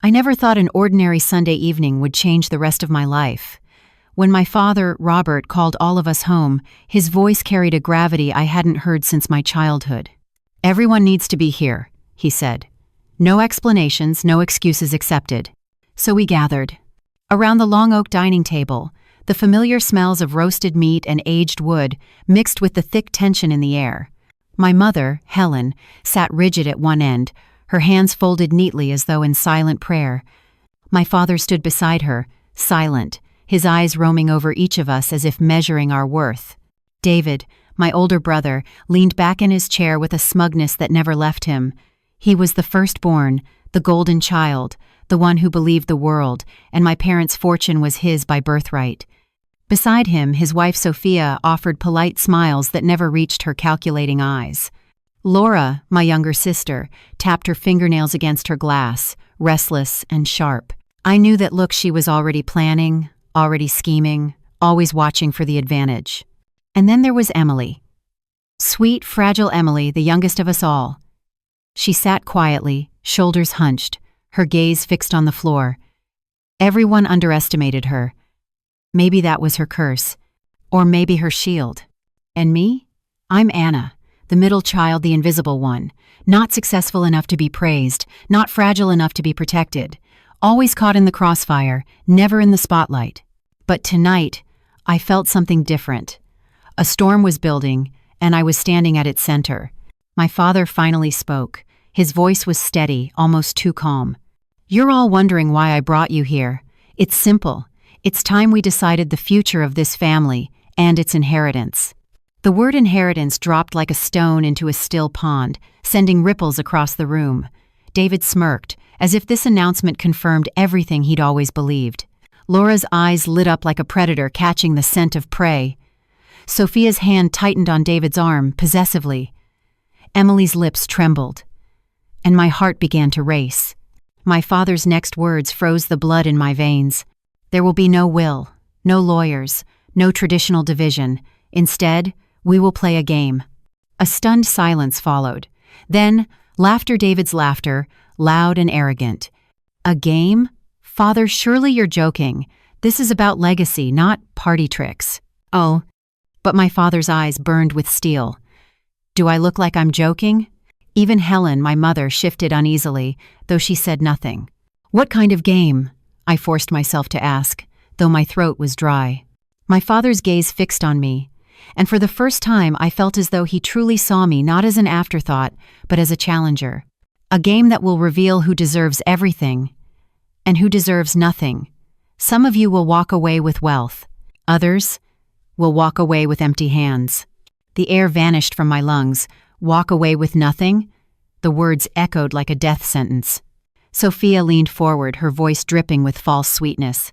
I never thought an ordinary Sunday evening would change the rest of my life. When my father, Robert, called all of us home, his voice carried a gravity I hadn't heard since my childhood. "Everyone needs to be here," he said. "No explanations, no excuses accepted." So we gathered. Around the long oak dining table, the familiar smells of roasted meat and aged wood mixed with the thick tension in the air. My mother, Helen, sat rigid at one end, her hands folded neatly as though in silent prayer. My father stood beside her, silent, his eyes roaming over each of us as if measuring our worth. David, my older brother, leaned back in his chair with a smugness that never left him. He was the firstborn, the golden child, the one who believed the world, and my parents' fortune was his by birthright. Beside him, his wife Sophia offered polite smiles that never reached her calculating eyes. Laura, my younger sister, tapped her fingernails against her glass, restless and sharp. I knew that look she was already planning, already scheming, always watching for the advantage. And then there was Emily. Sweet, fragile Emily, the youngest of us all. She sat quietly, shoulders hunched, her gaze fixed on the floor. Everyone underestimated her. Maybe that was her curse, or maybe her shield. And me? I'm Anna, the middle child, the invisible one, not successful enough to be praised, not fragile enough to be protected, always caught in the crossfire, never in the spotlight. But tonight, I felt something different. A storm was building, and I was standing at its center. My father finally spoke. His voice was steady, almost too calm. "You're all wondering why I brought you here. It's simple. It's time we decided the future of this family and its inheritance." The word inheritance dropped like a stone into a still pond, sending ripples across the room. David smirked, as if this announcement confirmed everything he'd always believed. Laura's eyes lit up like a predator catching the scent of prey. Sophia's hand tightened on David's arm, possessively. Emily's lips trembled, and my heart began to race. My father's next words froze the blood in my veins. There will be no will, no lawyers, no traditional division. Instead, we will play a game. A stunned silence followed. Then, laughter, David's laughter, loud and arrogant. "A game? Father, surely you're joking. This is about legacy, not party tricks." "Oh," but my father's eyes burned with steel. "Do I look like I'm joking?" Even Helen, my mother, shifted uneasily, though she said nothing. "What kind of game?" I forced myself to ask, though my throat was dry. My father's gaze fixed on me, and for the first time I felt as though he truly saw me not as an afterthought, but as a challenger. "A game that will reveal who deserves everything and who deserves nothing. Some of you will walk away with wealth. Others will walk away with empty hands." The air vanished from my lungs. "Walk away with nothing?" The words echoed like a death sentence. Sophia leaned forward, her voice dripping with false sweetness.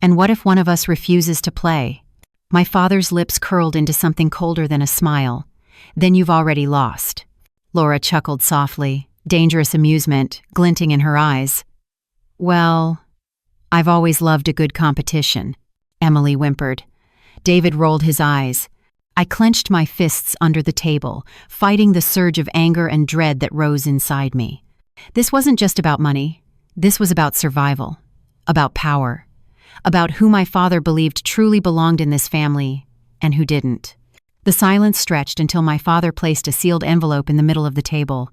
"And what if one of us refuses to play?" My father's lips curled into something colder than a smile. "Then you've already lost." Laura chuckled softly, dangerous amusement glinting in her eyes. "Well, I've always loved a good competition," Emily whimpered. David rolled his eyes. I clenched my fists under the table, fighting the surge of anger and dread that rose inside me. This wasn't just about money. This was about survival, about power, about who my father believed truly belonged in this family and who didn't. The silence stretched until my father placed a sealed envelope in the middle of the table.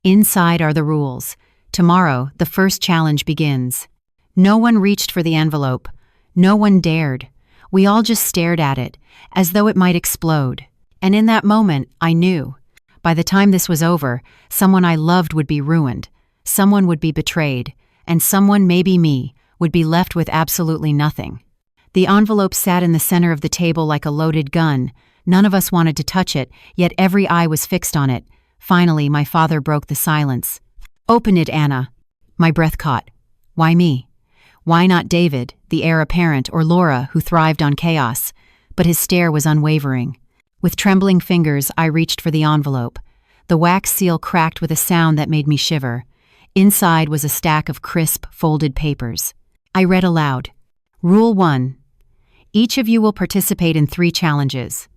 "Inside are the rules. Tomorrow, the first challenge begins." No one reached for the envelope. No one dared. We all just stared at it, as though it might explode. And in that moment, I knew. By the time this was over, someone I loved would be ruined, someone would be betrayed, and someone, maybe me, would be left with absolutely nothing. The envelope sat in the center of the table like a loaded gun. None of us wanted to touch it, yet every eye was fixed on it. Finally, my father broke the silence. "Open it, Anna." My breath caught. Why me? Why not David, the heir apparent, or Laura, who thrived on chaos? But his stare was unwavering. With trembling fingers, I reached for the envelope. The wax seal cracked with a sound that made me shiver. Inside was a stack of crisp, folded papers. I read aloud. Rule 1. Each of you will participate in 3 challenges.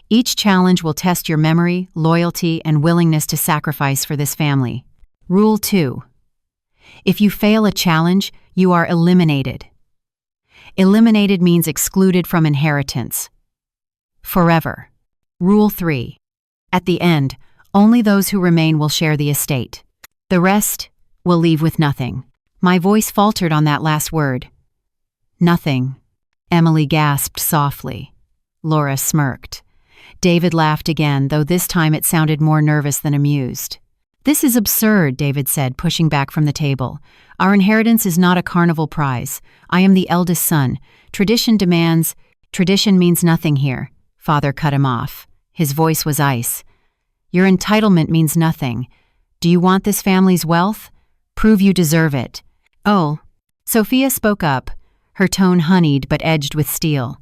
Each challenge will test your memory, loyalty, and willingness to sacrifice for this family. Rule 2. If you fail a challenge, you are eliminated. Eliminated means excluded from inheritance. Forever. Rule 3. At the end, only those who remain will share the estate. The rest will leave with nothing. My voice faltered on that last word. Nothing. Emily gasped softly. Laura smirked. David laughed again, though this time it sounded more nervous than amused. This is absurd, David said, pushing back from the table. Our inheritance is not a carnival prize. I am the eldest son. Tradition demands. Tradition means nothing here. Father cut him off. His voice was ice. Your entitlement means nothing. Do you want this family's wealth? Prove you deserve it. Oh. Sophia spoke up, her tone honeyed but edged with steel.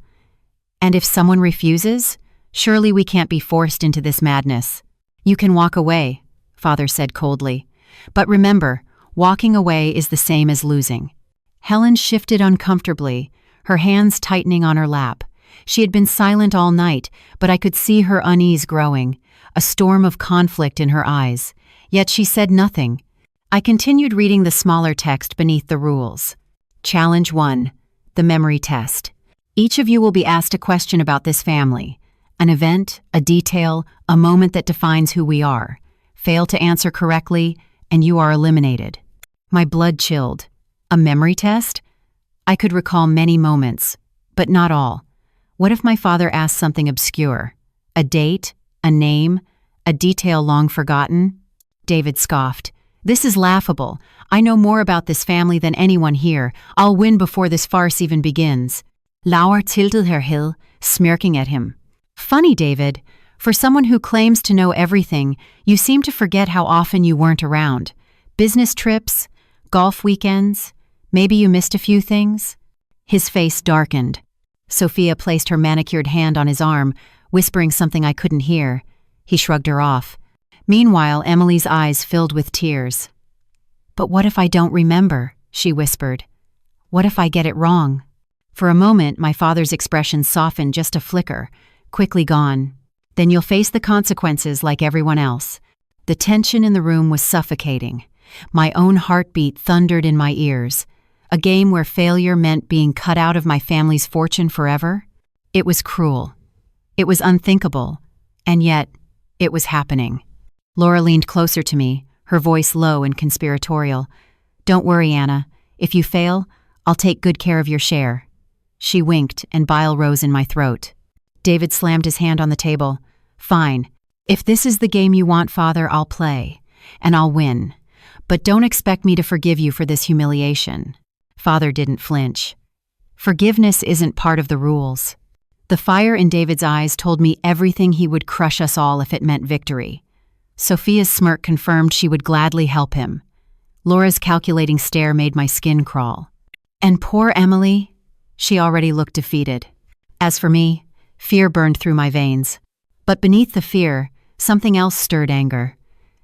And if someone refuses? Surely we can't be forced into this madness. You can walk away, Father said coldly. But remember, walking away is the same as losing. Helen shifted uncomfortably, her hands tightening on her lap. She had been silent all night, but I could see her unease growing, a storm of conflict in her eyes. Yet she said nothing. I continued reading the smaller text beneath the rules. Challenge 1. The memory test. Each of you will be asked a question about this family. An event, a detail, a moment that defines who we are. Fail to answer correctly, and you are eliminated. My blood chilled. A memory test? I could recall many moments, but not all. What if my father asked something obscure? A date? A name? A detail long forgotten? David scoffed. This is laughable. I know more about this family than anyone here. I'll win before this farce even begins. Laura tilted her heel, smirking at him. Funny, David. For someone who claims to know everything, you seem to forget how often you weren't around. Business trips, golf weekends, maybe you missed a few things? His face darkened. Sophia placed her manicured hand on his arm, whispering something I couldn't hear. He shrugged her off. Meanwhile, Emily's eyes filled with tears. But what if I don't remember? She whispered. What if I get it wrong? For a moment, my father's expression softened just a flicker, quickly gone. Then you'll face the consequences like everyone else. The tension in the room was suffocating. My own heartbeat thundered in my ears. A game where failure meant being cut out of my family's fortune forever? It was cruel. It was unthinkable. And yet, it was happening. Laura leaned closer to me, her voice low and conspiratorial. Don't worry, Anna. If you fail, I'll take good care of your share. She winked, and bile rose in my throat. David slammed his hand on the table. Fine. If this is the game you want, Father, I'll play. And I'll win. But don't expect me to forgive you for this humiliation. Father didn't flinch. Forgiveness isn't part of the rules. The fire in David's eyes told me everything he would crush us all if it meant victory. Sophia's smirk confirmed she would gladly help him. Laura's calculating stare made my skin crawl. And poor Emily? She already looked defeated. As for me, fear burned through my veins. But beneath the fear, something else stirred anger.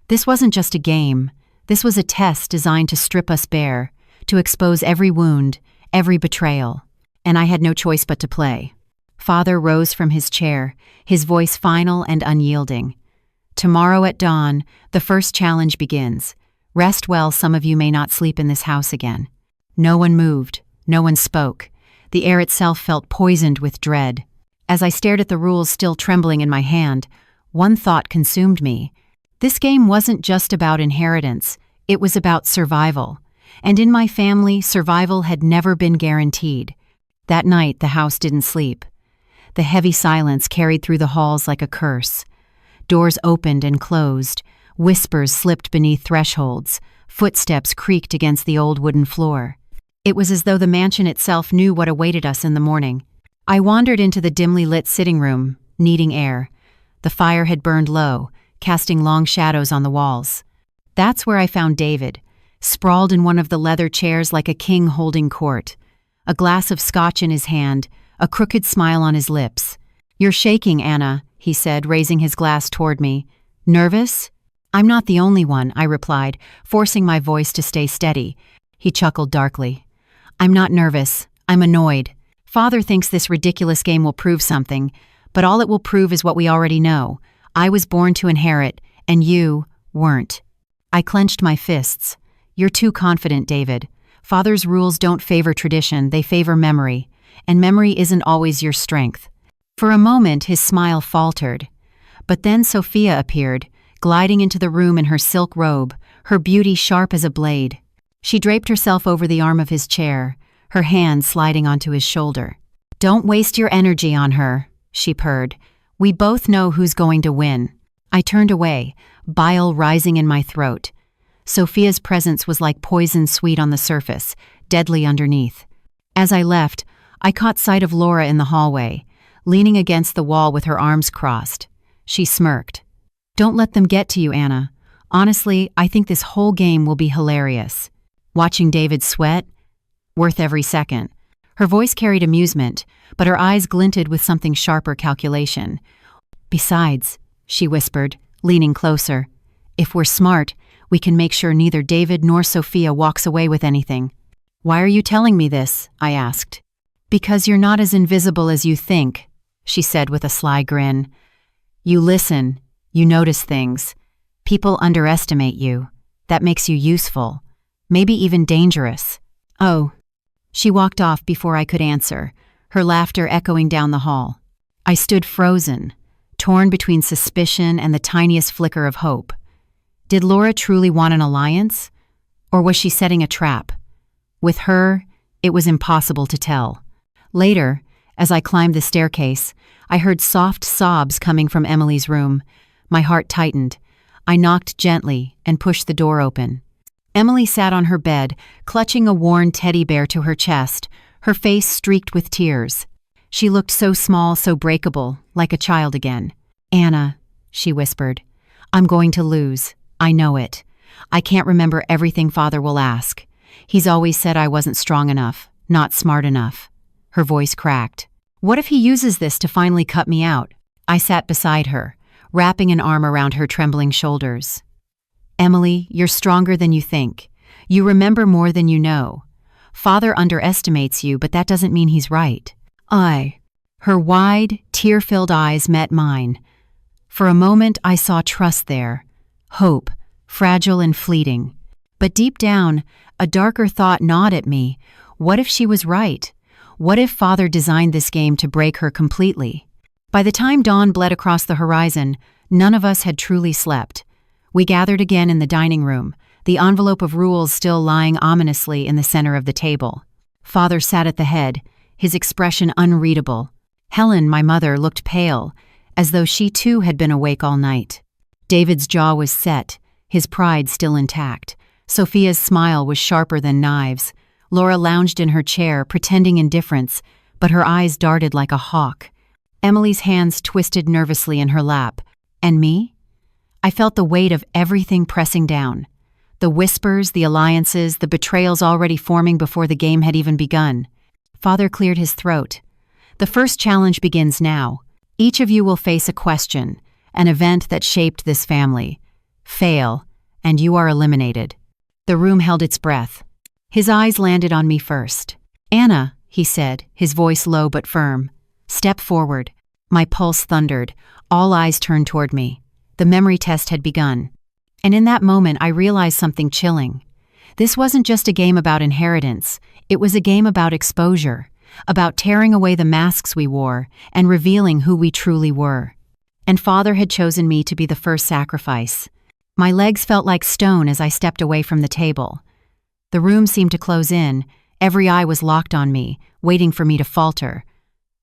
This wasn't just a game. This was a test designed to strip us bare, to expose every wound, every betrayal. And I had no choice but to play. Father rose from his chair, his voice final and unyielding. Tomorrow at dawn, the first challenge begins. Rest well, some of you may not sleep in this house again. No one moved. No one spoke. The air itself felt poisoned with dread. As I stared at the rules still trembling in my hand, one thought consumed me. This game wasn't just about inheritance. It was about survival. And in my family, survival had never been guaranteed. That night, the house didn't sleep. The heavy silence carried through the halls like a curse. Doors opened and closed. Whispers slipped beneath thresholds. Footsteps creaked against the old wooden floor. It was as though the mansion itself knew what awaited us in the morning. I wandered into the dimly lit sitting room, needing air. The fire had burned low, casting long shadows on the walls. That's where I found David, sprawled in one of the leather chairs like a king holding court. A glass of scotch in his hand, a crooked smile on his lips. "You're shaking, Anna," he said, raising his glass toward me. "Nervous?" "I'm not the only one," I replied, forcing my voice to stay steady. He chuckled darkly. "I'm not nervous. I'm annoyed. Father thinks this ridiculous game will prove something, but all it will prove is what we already know. I was born to inherit, and you weren't." I clenched my fists. "You're too confident, David. Father's rules don't favor tradition, they favor memory. And memory isn't always your strength." For a moment, his smile faltered. But then Sophia appeared, gliding into the room in her silk robe, her beauty sharp as a blade. She draped herself over the arm of his chair, her hand sliding onto his shoulder. "Don't waste your energy on her," she purred. "We both know who's going to win." I turned away, bile rising in my throat. Sophia's presence was like poison sweet on the surface, deadly underneath. As I left, I caught sight of Laura in the hallway, leaning against the wall with her arms crossed. She smirked. "Don't let them get to you, Anna. Honestly, I think this whole game will be hilarious. Watching David sweat? Worth every second." Her voice carried amusement, but her eyes glinted with something sharper calculation. "Besides," she whispered, leaning closer, "if we're smart, we can make sure neither David nor Sophia walks away with anything." "Why are you telling me this?" I asked. "Because you're not as invisible as you think," she said with a sly grin. "You listen, you notice things. People underestimate you. That makes you useful, maybe even dangerous." "Oh." She walked off before I could answer, her laughter echoing down the hall. I stood frozen, torn between suspicion and the tiniest flicker of hope. Did Laura truly want an alliance? Or was she setting a trap? With her, it was impossible to tell. Later, as I climbed the staircase, I heard soft sobs coming from Emily's room. My heart tightened. I knocked gently and pushed the door open. Emily sat on her bed, clutching a worn teddy bear to her chest, her face streaked with tears. She looked so small, so breakable, like a child again. "Anna," she whispered, "I'm going to lose. I know it. I can't remember everything Father will ask. He's always said I wasn't strong enough, not smart enough." Her voice cracked. "What if he uses this to finally cut me out?" I sat beside her, wrapping an arm around her trembling shoulders. "Emily, you're stronger than you think. You remember more than you know. Father underestimates you, but that doesn't mean he's right." Her wide, tear-filled eyes met mine. For a moment I saw trust there, hope, fragile and fleeting. But deep down, a darker thought gnawed at me. What if she was right? What if Father designed this game to break her completely? By the time dawn bled across the horizon, none of us had truly slept. We gathered again in the dining room, the envelope of rules still lying ominously in the center of the table. Father sat at the head, his expression unreadable. Helen, my mother, looked pale, as though she too had been awake all night. David's jaw was set, his pride still intact. Sophia's smile was sharper than knives. Laura lounged in her chair, pretending indifference, but her eyes darted like a hawk. Emily's hands twisted nervously in her lap. And me? I felt the weight of everything pressing down. The whispers, the alliances, the betrayals already forming before the game had even begun. Father cleared his throat. "The first challenge begins now. Each of you will face a question, an event that shaped this family. Fail, and you are eliminated." The room held its breath. His eyes landed on me first. "Anna," he said, his voice low but firm. "Step forward." My pulse thundered. All eyes turned toward me. The memory test had begun. And in that moment, I realized something chilling. This wasn't just a game about inheritance. It was a game about exposure, about tearing away the masks we wore and revealing who we truly were. And Father had chosen me to be the first sacrifice. My legs felt like stone as I stepped away from the table. The room seemed to close in. Every eye was locked on me, waiting for me to falter.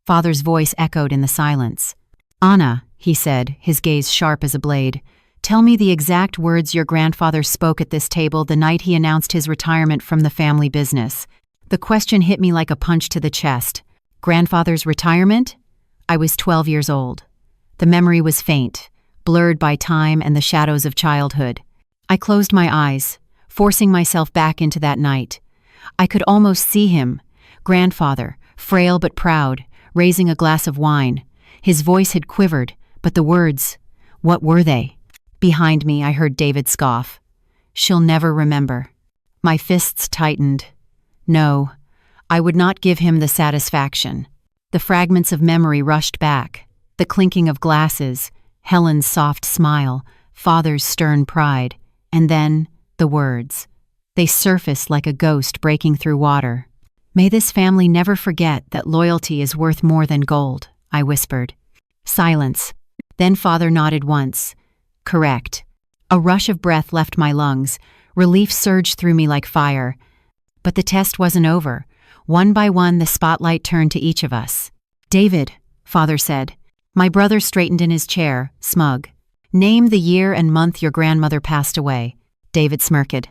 Father's voice echoed in the silence. "Anna," he said, his gaze sharp as a blade, "tell me the exact words your grandfather spoke at this table the night he announced his retirement from the family business." The question hit me like a punch to the chest. Grandfather's retirement? I was 12 years old. The memory was faint, blurred by time and the shadows of childhood. I closed my eyes, forcing myself back into that night. I could almost see him, grandfather, frail but proud, raising a glass of wine. His voice had quivered, but the words, what were they? Behind me, I heard David scoff. "She'll never remember." My fists tightened. No, I would not give him the satisfaction. The fragments of memory rushed back, the clinking of glasses, Helen's soft smile, Father's stern pride, and then the words, They surfaced like a ghost breaking through water. "May this family never forget that loyalty is worth more than gold," I whispered. Silence. Then Father nodded once. "Correct." A rush of breath left my lungs. Relief surged through me like fire. But the test wasn't over. One by one, the spotlight turned to each of us. "David," Father said. My brother straightened in his chair, smug. "Name the year and month your grandmother passed away." David smirked.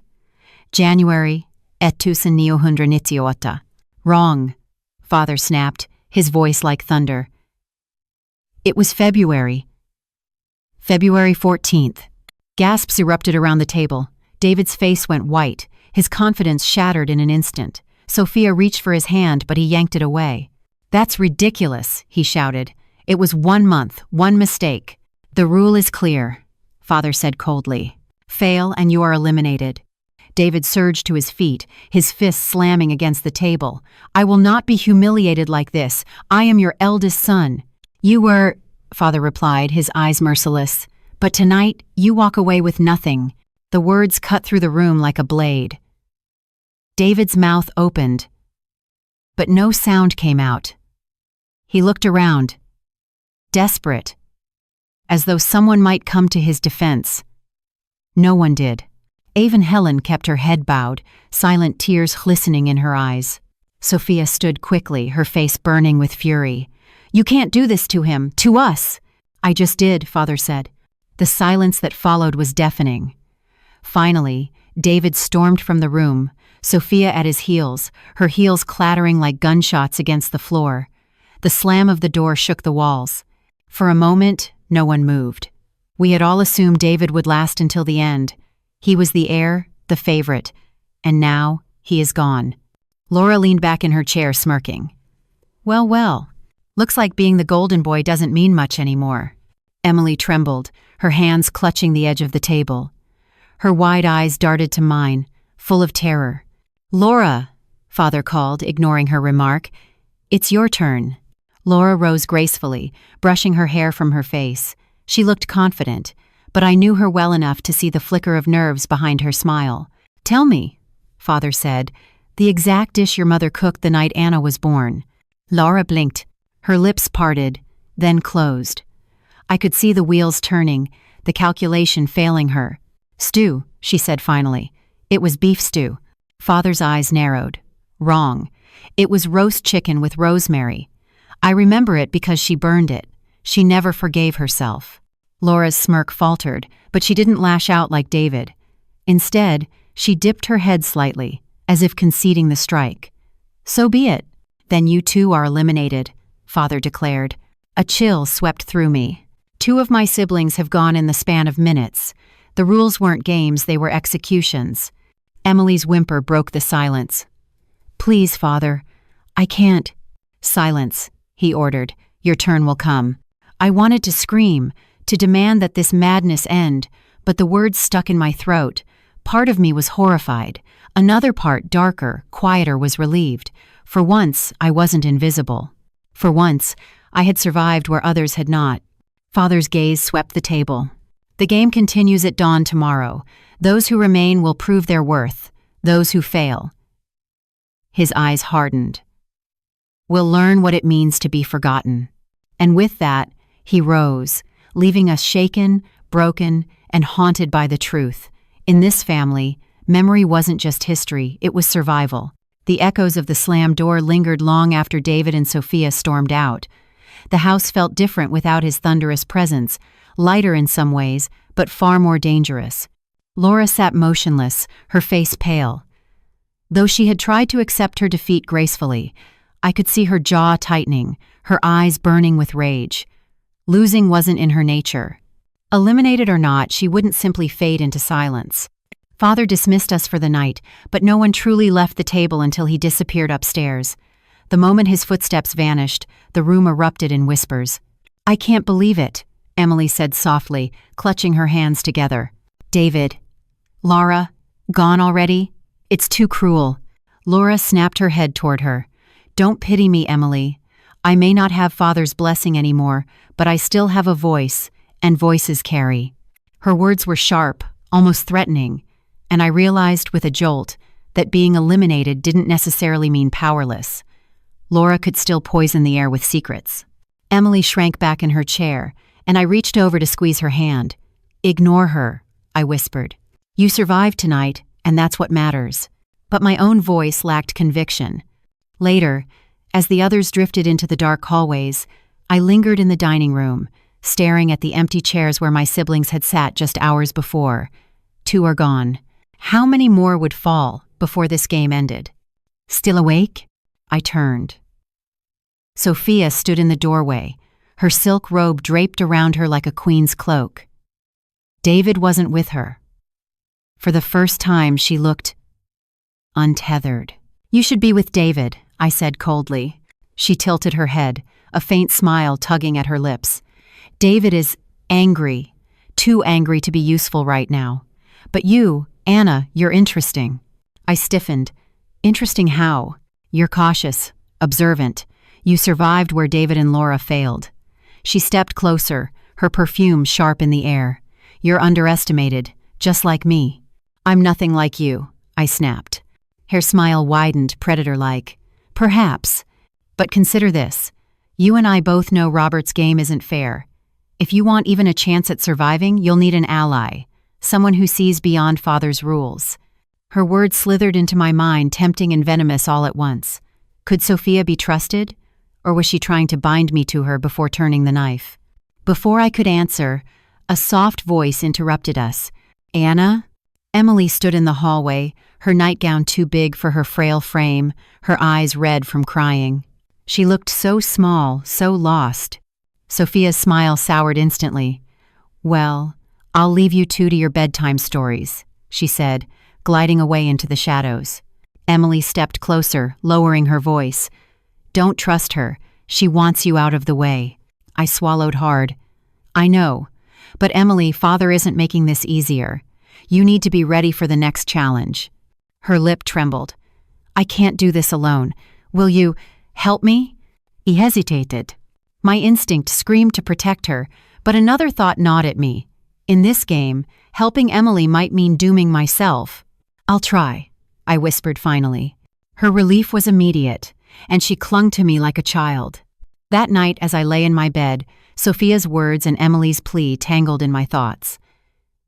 "January 1998. "Wrong," Father snapped, his voice like thunder. "It was February. February 14th. Gasps erupted around the table. David's face went white, his confidence shattered in an instant. Sophia reached for his hand, but he yanked it away. "That's ridiculous," he shouted. "It was 1 month, one mistake." "The rule is clear," Father said coldly. "Fail and you are eliminated." David surged to his feet, his fists slamming against the table. "I will not be humiliated like this. I am your eldest son." "You were," Father replied, his eyes merciless. "But tonight, you walk away with nothing." The words cut through the room like a blade. David's mouth opened, but no sound came out. He looked around, desperate, as though someone might come to his defense. No one did. Even Helen kept her head bowed, silent tears glistening in her eyes. Sophia stood quickly, her face burning with fury. "You can't do this to him, to us." "I just did," Father said. The silence that followed was deafening. Finally, David stormed from the room, Sophia at his heels, her heels clattering like gunshots against the floor. The slam of the door shook the walls. For a moment, no one moved. We had all assumed David would last until the end. He was the heir, the favorite, and now he is gone. Laura leaned back in her chair, smirking. Well, well, looks like being the golden boy doesn't mean much anymore." Emily trembled, her hands clutching the edge of the table. Her wide eyes darted to mine, full of terror. "Laura," Father called, ignoring her remark. "It's your turn." Laura rose gracefully, brushing her hair from her face. She looked confident, but I knew her well enough to see the flicker of nerves behind her smile. "Tell me," Father said, "the exact dish your mother cooked the night Anna was born." Laura blinked, her lips parted, then closed. I could see the wheels turning, the calculation failing her. "Stew," she said finally. "It was beef stew." Father's eyes narrowed. "Wrong. It was roast chicken with rosemary. I remember it because she burned it. She never forgave herself." Laura's smirk faltered, but she didn't lash out like David. Instead, she dipped her head slightly, as if conceding the strike. "So be it. Then you two are eliminated," Father declared. A chill swept through me. 2 of my siblings have gone in the span of minutes. The rules weren't games, they were executions. Emily's whimper broke the silence. "Please, Father, I can't." "Silence," he ordered. "Your turn will come." I wanted to scream, to demand that this madness end, but the words stuck in my throat. Part of me was horrified. Another part, darker, quieter, was relieved. For once, I wasn't invisible. For once, I had survived where others had not. Father's gaze swept the table. "The game continues at dawn tomorrow. Those who remain will prove their worth. Those who fail." His eyes hardened. "We'll learn what it means to be forgotten." And with that, he rose, leaving us shaken, broken, and haunted by the truth. In this family, memory wasn't just history, it was survival. The echoes of the slammed door lingered long after David and Sophia stormed out. The house felt different without his thunderous presence, lighter in some ways, but far more dangerous. Laura sat motionless, her face pale. Though she had tried to accept her defeat gracefully, I could see her jaw tightening, her eyes burning with rage. Losing wasn't in her nature. Eliminated or not, she wouldn't simply fade into silence. Father dismissed us for the night, but no one truly left the table until he disappeared upstairs. The moment his footsteps vanished, the room erupted in whispers. "I can't believe it," Emily said softly, clutching her hands together. "David. Laura. Gone already? It's too cruel." Laura snapped her head toward her. "Don't pity me, Emily. I may not have Father's blessing anymore, but I still have a voice, and voices carry." Her words were sharp, almost threatening. and I realized with a jolt that being eliminated didn't necessarily mean powerless. Laura could still poison the air with secrets. Emily shrank back in her chair, and I reached over to squeeze her hand. "Ignore her," I whispered. "You survived tonight, and that's what matters." But my own voice lacked conviction. Later, as the others drifted into the dark hallways, I lingered in the dining room, staring at the empty chairs where my siblings had sat just hours before. 2 are gone. How many more would fall before this game ended? Still awake? I turned. Sophia stood in the doorway, her silk robe draped around her like a queen's cloak. David wasn't with her. For the first time, she looked untethered. "You should be with David," I said coldly. She tilted her head, a faint smile tugging at her lips. "David is angry, too angry to be useful right now. But you, Anna, you're interesting." I stiffened. "Interesting how?" "You're cautious, observant. You survived where David and Laura failed." She stepped closer, her perfume sharp in the air. "You're underestimated, just like me." "I'm nothing like you," I snapped. Her smile widened, predator-like. "Perhaps. But consider this. You and I both know Robert's game isn't fair. If you want even a chance at surviving, you'll need an ally, someone who sees beyond Father's rules." Her words slithered into my mind, tempting and venomous all at once. Could Sophia be trusted? Or was she trying to bind me to her before turning the knife? Before I could answer, a soft voice interrupted us. "Anna?" Emily stood in the hallway, her nightgown too big for her frail frame, her eyes red from crying. She looked so small, so lost. Sophia's smile soured instantly. "Well, I'll leave you two to your bedtime stories," she said, gliding away into the shadows. Emily stepped closer, lowering her voice. "Don't trust her. She wants you out of the way." I swallowed hard. "I know. But Emily, Father isn't making this easier. You need to be ready for the next challenge." Her lip trembled. "I can't do this alone. Will you help me?" He hesitated. My instinct screamed to protect her, but another thought gnawed at me. In this game, helping Emily might mean dooming myself. "I'll try," I whispered finally. Her relief was immediate, and she clung to me like a child. That night, as I lay in my bed, Sophia's words and Emily's plea tangled in my thoughts.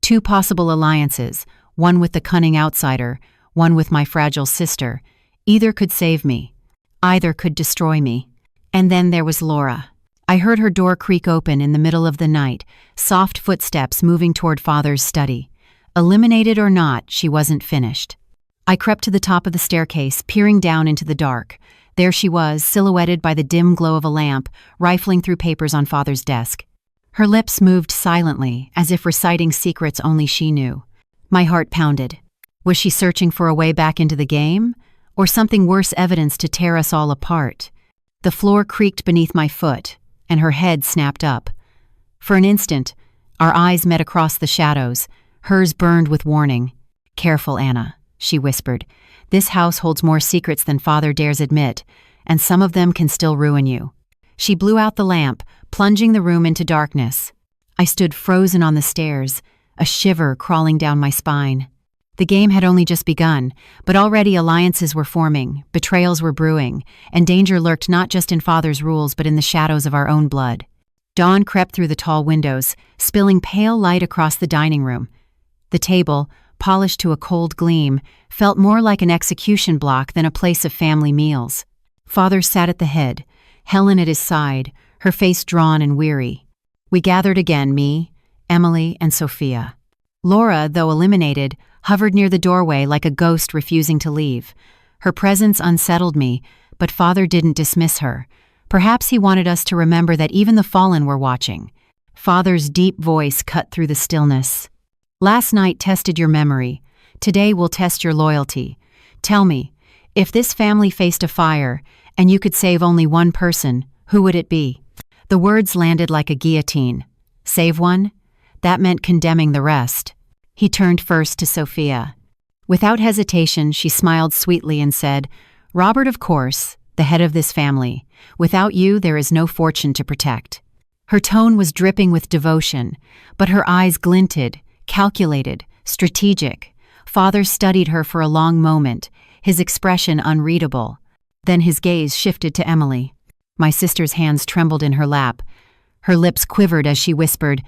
2 possible alliances, one with the cunning outsider, one with my fragile sister. Either could save me. Either could destroy me. And then there was Laura. I heard her door creak open in the middle of the night, soft footsteps moving toward Father's study. Eliminated or not, she wasn't finished. I crept to the top of the staircase, peering down into the dark. There she was, silhouetted by the dim glow of a lamp, rifling through papers on Father's desk. Her lips moved silently, as if reciting secrets only she knew. My heart pounded. Was she searching for a way back into the game? Or something worse, evidence to tear us all apart? The floor creaked beneath my foot, and her head snapped up. For an instant, our eyes met across the shadows. Hers burned with warning. "Careful, Anna," she whispered. "This house holds more secrets than Father dares admit, and some of them can still ruin you." She blew out the lamp, plunging the room into darkness. I stood frozen on the stairs, a shiver crawling down my spine. The game had only just begun, but already alliances were forming, betrayals were brewing, and danger lurked not just in Father's rules but in the shadows of our own blood. Dawn crept through the tall windows, spilling pale light across the dining room. The table, polished to a cold gleam, felt more like an execution block than a place of family meals. Father sat at the head, Helen at his side, her face drawn and weary. We gathered again, me, Emily, and Sophia. Laura, though eliminated, hovered near the doorway like a ghost refusing to leave. Her presence unsettled me, but Father didn't dismiss her. Perhaps he wanted us to remember that even the fallen were watching. Father's deep voice cut through the stillness. "Last night tested your memory. Today will test your loyalty. Tell me, if this family faced a fire, and you could save only one person, who would it be?" The words landed like a guillotine. Save one? That meant condemning the rest. He turned first to Sophia. Without hesitation, she smiled sweetly and said, "Robert, of course, the head of this family. Without you, there is no fortune to protect." Her tone was dripping with devotion, but her eyes glinted, calculated, strategic. Father studied her for a long moment, his expression unreadable. Then his gaze shifted to Emily. My sister's hands trembled in her lap. Her lips quivered as she whispered,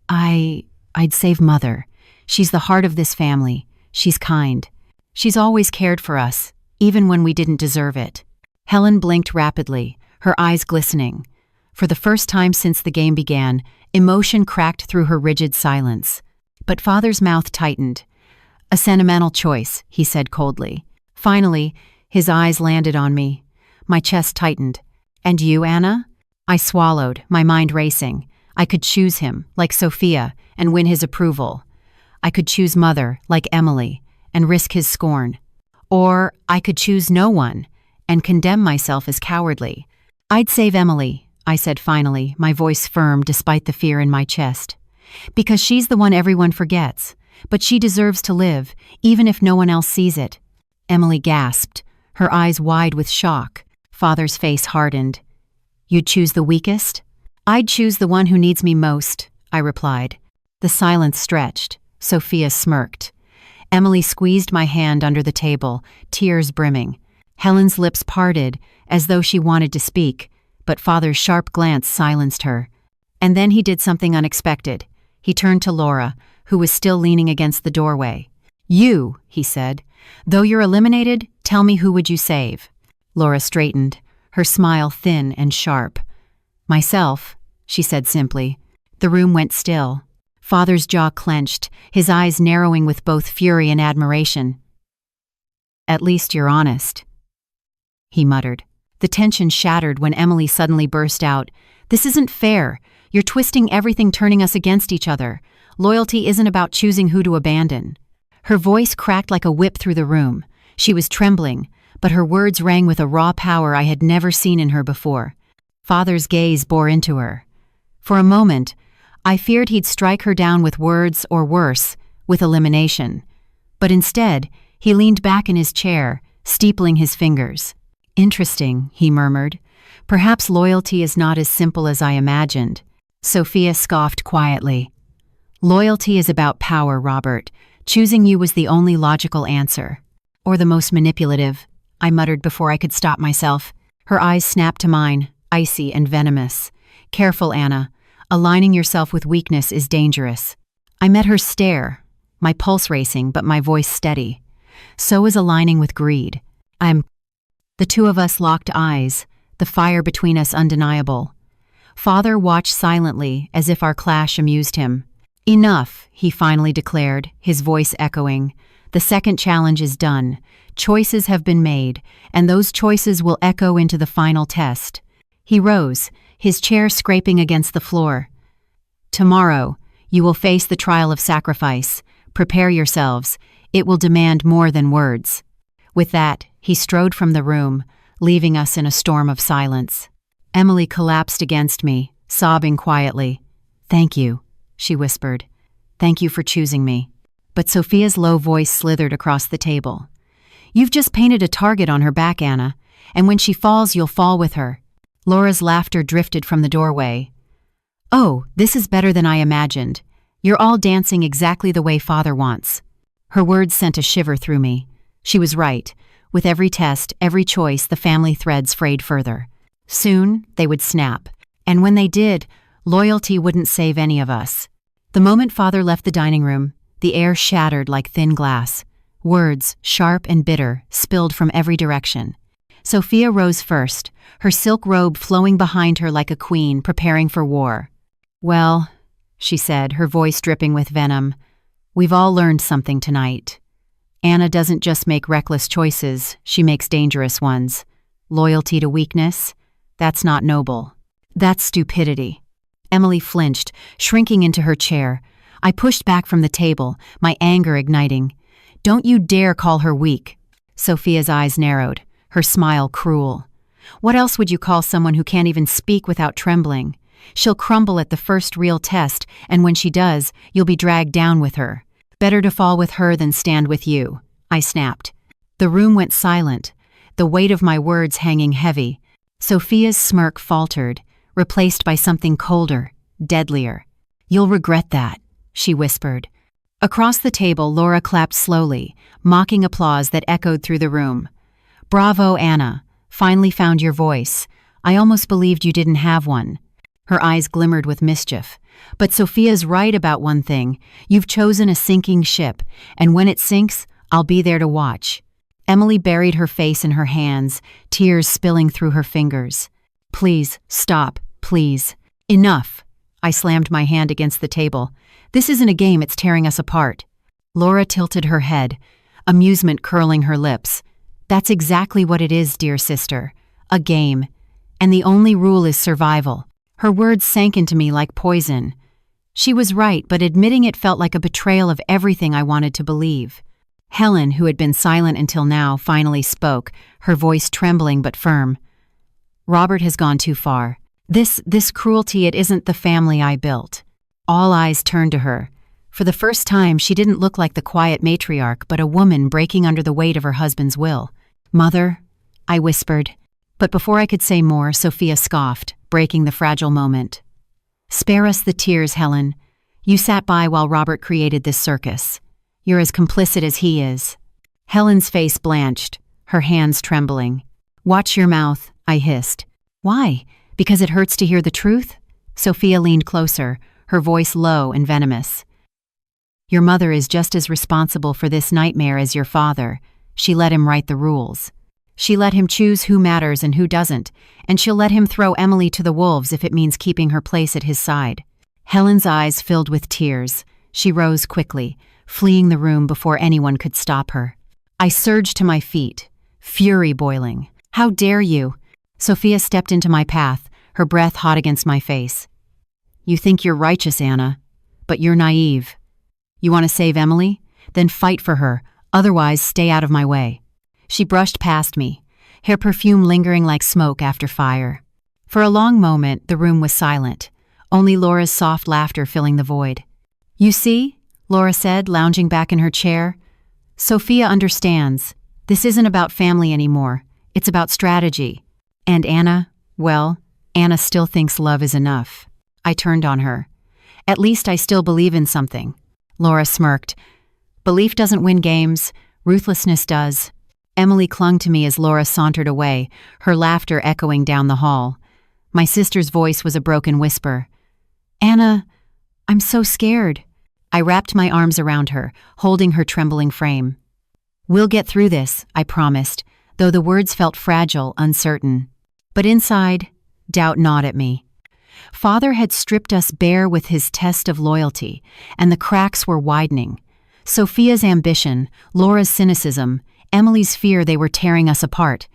I'd save Mother. She's the heart of this family. She's kind. She's always cared for us, even when we didn't deserve it. Helen blinked rapidly, her eyes glistening. For the first time since the game began, emotion cracked through her rigid silence. But Father's mouth tightened. A sentimental choice, he said coldly. Finally, his eyes landed on me. My chest tightened. And you, Anna? I swallowed, my mind racing. I could choose him, like Sophia, and win his approval. I could choose Mother, like Emily, and risk his scorn. Or I could choose no one, and condemn myself as cowardly. I'd save Emily, I said finally, my voice firm despite the fear in my chest. Because she's the one everyone forgets. But she deserves to live, even if no one else sees it. Emily gasped, her eyes wide with shock. Father's face hardened. You'd choose the weakest? I'd choose the one who needs me most, I replied. The silence stretched. Sophia smirked. Emily squeezed my hand under the table, tears brimming. Helen's lips parted, as though she wanted to speak, but Father's sharp glance silenced her. And then he did something unexpected. He turned to Laura, who was still leaning against the doorway. You, he said. Though you're eliminated, tell me who would you save? Laura straightened, her smile thin and sharp. Myself, she said simply. The room went still. Father's jaw clenched, his eyes narrowing with both fury and admiration. At least you're honest, he muttered. The tension shattered when Emily suddenly burst out. This isn't fair. You're twisting everything, turning us against each other. Loyalty isn't about choosing who to abandon. Her voice cracked like a whip through the room. She was trembling, but her words rang with a raw power I had never seen in her before. Father's gaze bore into her. For a moment, I feared he'd strike her down with words or worse, with elimination. But instead, he leaned back in his chair, steepling his fingers. Interesting, he murmured. Perhaps loyalty is not as simple as I imagined. Sophia scoffed quietly. Loyalty is about power, Robert. Choosing you was the only logical answer. Or the most manipulative, I muttered before I could stop myself. Her eyes snapped to mine, icy and venomous. Careful, Anna. Aligning yourself with weakness is dangerous. I met her stare, my pulse racing but my voice steady. So is aligning with greed. The two of us locked eyes, the fire between us undeniable. Father watched silently as if our clash amused him. Enough, he finally declared, his voice echoing. The second challenge is done. Choices have been made, and those choices will echo into the final test. He rose, his chair scraping against the floor. Tomorrow, you will face the trial of sacrifice. Prepare yourselves. It will demand more than words. With that, he strode from the room, leaving us in a storm of silence. Emily collapsed against me, sobbing quietly. Thank you, she whispered. Thank you for choosing me. But Sophia's low voice slithered across the table. You've just painted a target on her back, Anna, and when she falls, you'll fall with her. Laura's laughter drifted from the doorway. Oh, this is better than I imagined. You're all dancing exactly the way Father wants. Her words sent a shiver through me. She was right. With every test, every choice, the family threads frayed further. Soon, they would snap. And when they did, loyalty wouldn't save any of us. The moment Father left the dining room, the air shattered like thin glass. Words, sharp and bitter, spilled from every direction. Sophia rose first, her silk robe flowing behind her like a queen preparing for war. Well, she said, her voice dripping with venom, we've all learned something tonight. Anna doesn't just make reckless choices, she makes dangerous ones. Loyalty to weakness? That's not noble. That's stupidity. Emily flinched, shrinking into her chair. I pushed back from the table, my anger igniting. Don't you dare call her weak. Sophia's eyes narrowed, her smile cruel. What else would you call someone who can't even speak without trembling? She'll crumble at the first real test, and when she does, you'll be dragged down with her. Better to fall with her than stand with you, I snapped. The room went silent, the weight of my words hanging heavy. Sophia's smirk faltered, replaced by something colder, deadlier. You'll regret that, she whispered. Across the table, Laura clapped slowly, mocking applause that echoed through the room. "Bravo, Anna. Finally found your voice. I almost believed you didn't have one." Her eyes glimmered with mischief. "But Sophia's right about one thing. You've chosen a sinking ship, and when it sinks, I'll be there to watch." Emily buried her face in her hands, tears spilling through her fingers. "Please, stop, please. Enough." I slammed my hand against the table. "This isn't a game, it's tearing us apart." Laura tilted her head, amusement curling her lips. "That's exactly what it is, dear sister. A game. And the only rule is survival." Her words sank into me like poison. She was right, but admitting it felt like a betrayal of everything I wanted to believe. Helen, who had been silent until now, finally spoke, her voice trembling but firm. "Robert has gone too far. This cruelty, it isn't the family I built." All eyes turned to her. For the first time, she didn't look like the quiet matriarch, but a woman breaking under the weight of her husband's will. "Mother," I whispered. But before I could say more, Sophia scoffed, breaking the fragile moment. "Spare us the tears, Helen. You sat by while Robert created this circus. You're as complicit as he is." Helen's face blanched, her hands trembling. "Watch your mouth," I hissed. "Why? Because it hurts to hear the truth?" Sophia leaned closer, her voice low and venomous. "Your mother is just as responsible for this nightmare as your father. She let him write the rules. She let him choose who matters and who doesn't, and she'll let him throw Emily to the wolves if it means keeping her place at his side." Helen's eyes filled with tears. She rose quickly, fleeing the room before anyone could stop her. I surged to my feet, fury boiling. "How dare you?" Sophia stepped into my path, her breath hot against my face. "You think you're righteous, Anna, but you're naive. You want to save Emily? Then fight for her, otherwise stay out of my way." She brushed past me, her perfume lingering like smoke after fire. For a long moment, the room was silent, only Laura's soft laughter filling the void. "You see?" Laura said, lounging back in her chair. "Sophia understands. This isn't about family anymore. It's about strategy. And Anna, well, Anna still thinks love is enough." I turned on her. "At least I still believe in something." Laura smirked. "Belief doesn't win games. Ruthlessness does." Emily clung to me as Laura sauntered away, her laughter echoing down the hall. My sister's voice was a broken whisper. "Anna, I'm so scared." I wrapped my arms around her, holding her trembling frame. "We'll get through this," I promised, though the words felt fragile, uncertain. But inside, doubt gnawed at me. Father had stripped us bare with his test of loyalty, and the cracks were widening. Sophia's ambition, Laura's cynicism, Emily's fear they were tearing us apart.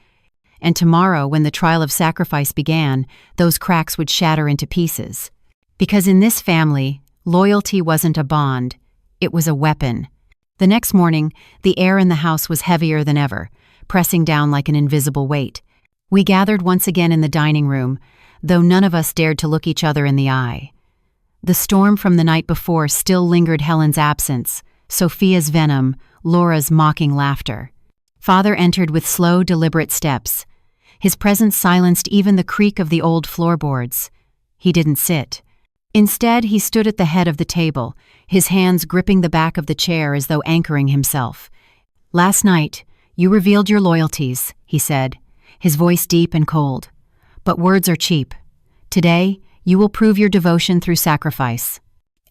And tomorrow, when the trial of sacrifice began, those cracks would shatter into pieces. Because in this family, loyalty wasn't a bond, it was a weapon. The next morning, the air in the house was heavier than ever, pressing down like an invisible weight. We gathered once again in the dining room, though none of us dared to look each other in the eye. The storm from the night before still lingered. Helen's absence, Sophia's venom, Laura's mocking laughter. Father entered with slow, deliberate steps. His presence silenced even the creak of the old floorboards. He didn't sit. Instead, he stood at the head of the table, his hands gripping the back of the chair as though anchoring himself. "Last night, you revealed your loyalties," he said, his voice deep and cold. "But words are cheap. Today, you will prove your devotion through sacrifice."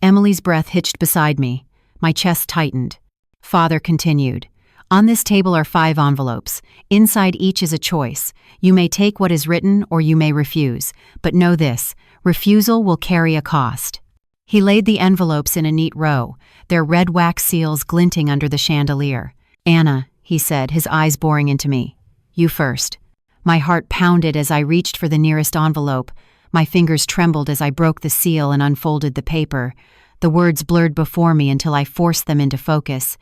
Emily's breath hitched beside me. My chest tightened. Father continued. "On this table are 5 envelopes. Inside each is a choice. You may take what is written or you may refuse. But know this, refusal will carry a cost." He laid the envelopes in a neat row, their red wax seals glinting under the chandelier. "Anna," he said, his eyes boring into me. "You first." My heart pounded as I reached for the nearest envelope. My fingers trembled as I broke the seal and unfolded the paper. The words blurred before me until I forced them into focus.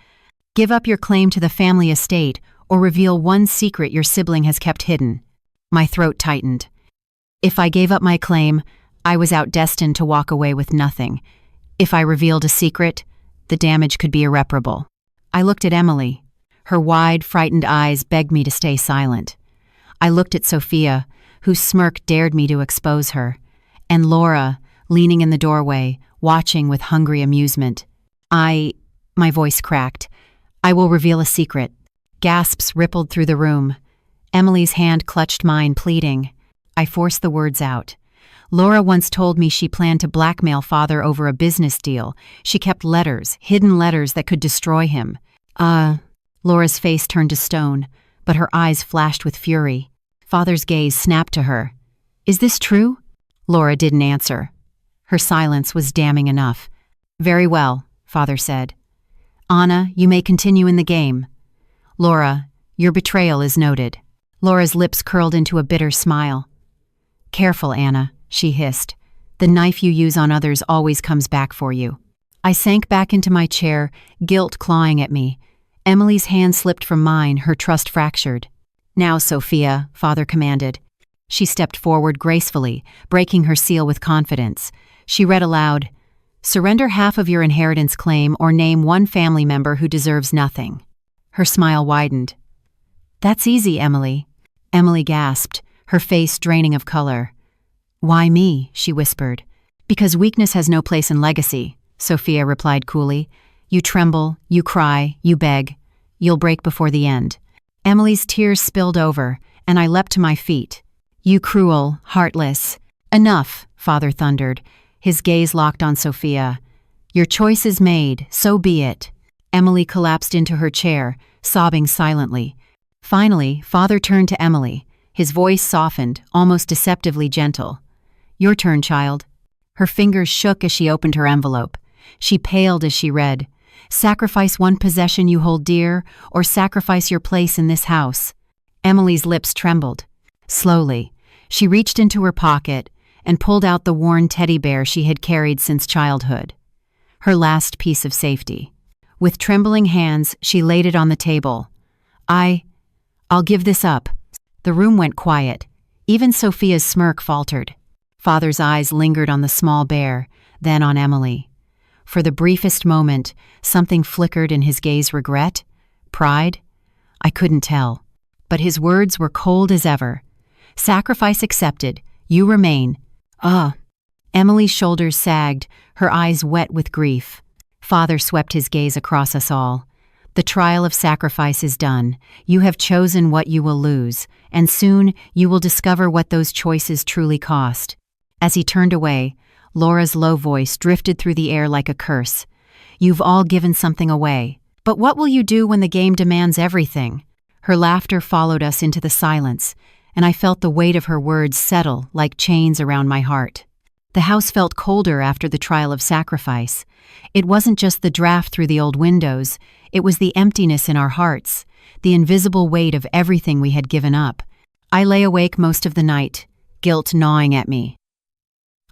"Give up your claim to the family estate or reveal one secret your sibling has kept hidden." My throat tightened. If I gave up my claim, I was destined to walk away with nothing. If I revealed a secret, the damage could be irreparable. I looked at Emily. Her wide, frightened eyes begged me to stay silent. I looked at Sophia, whose smirk dared me to expose her, and Laura, leaning in the doorway, watching with hungry amusement. My voice cracked. I will reveal a secret. Gasps rippled through the room. Emily's hand clutched mine, pleading. I forced the words out. Laura once told me she planned to blackmail Father over a business deal. She kept letters, hidden letters that could destroy him. Laura's face turned to stone, but her eyes flashed with fury. Father's gaze snapped to her. Is this true? Laura didn't answer. Her silence was damning enough. Very well, Father said. Anna, you may continue in the game. Laura, your betrayal is noted. Laura's lips curled into a bitter smile. Careful, Anna, she hissed. The knife you use on others always comes back for you. I sank back into my chair, guilt clawing at me. Emily's hand slipped from mine, her trust fractured. Now, Sophia, Father commanded. She stepped forward gracefully, breaking her seal with confidence. She read aloud, Surrender half of your inheritance claim or name one family member who deserves nothing. Her smile widened. That's easy, Emily. Emily gasped, her face draining of color. Why me? She whispered. Because weakness has no place in legacy, Sophia replied coolly. You tremble, you cry, you beg. You'll break before the end. Emily's tears spilled over, and I leapt to my feet. You cruel, heartless. Enough, Father thundered. His gaze locked on Sophia. Your choice is made, so be it. Emily collapsed into her chair, sobbing silently. Finally, Father turned to Emily. His voice softened, almost deceptively gentle. Your turn, child. Her fingers shook as she opened her envelope. She paled as she read, Sacrifice one possession you hold dear, or sacrifice your place in this house. Emily's lips trembled. Slowly, she reached into her pocket and pulled out the worn teddy bear she had carried since childhood. Her last piece of safety. With trembling hands, she laid it on the table. I'll give this up. The room went quiet. Even Sophia's smirk faltered. Father's eyes lingered on the small bear, then on Emily. For the briefest moment, something flickered in his gaze. Regret? Pride? I couldn't tell. But his words were cold as ever. Sacrifice accepted. You remain. Emily's shoulders sagged, her eyes wet with grief. Father swept his gaze across us all. The trial of sacrifice is done. You have chosen what you will lose, and soon you will discover what those choices truly cost. As he turned away, Laura's low voice drifted through the air like a curse. You've all given something away. But what will you do when the game demands everything? Her laughter followed us into the silence, and I felt the weight of her words settle like chains around my heart. The house felt colder after the trial of sacrifice. It wasn't just the draft through the old windows, it was the emptiness in our hearts, the invisible weight of everything we had given up. I lay awake most of the night, guilt gnawing at me.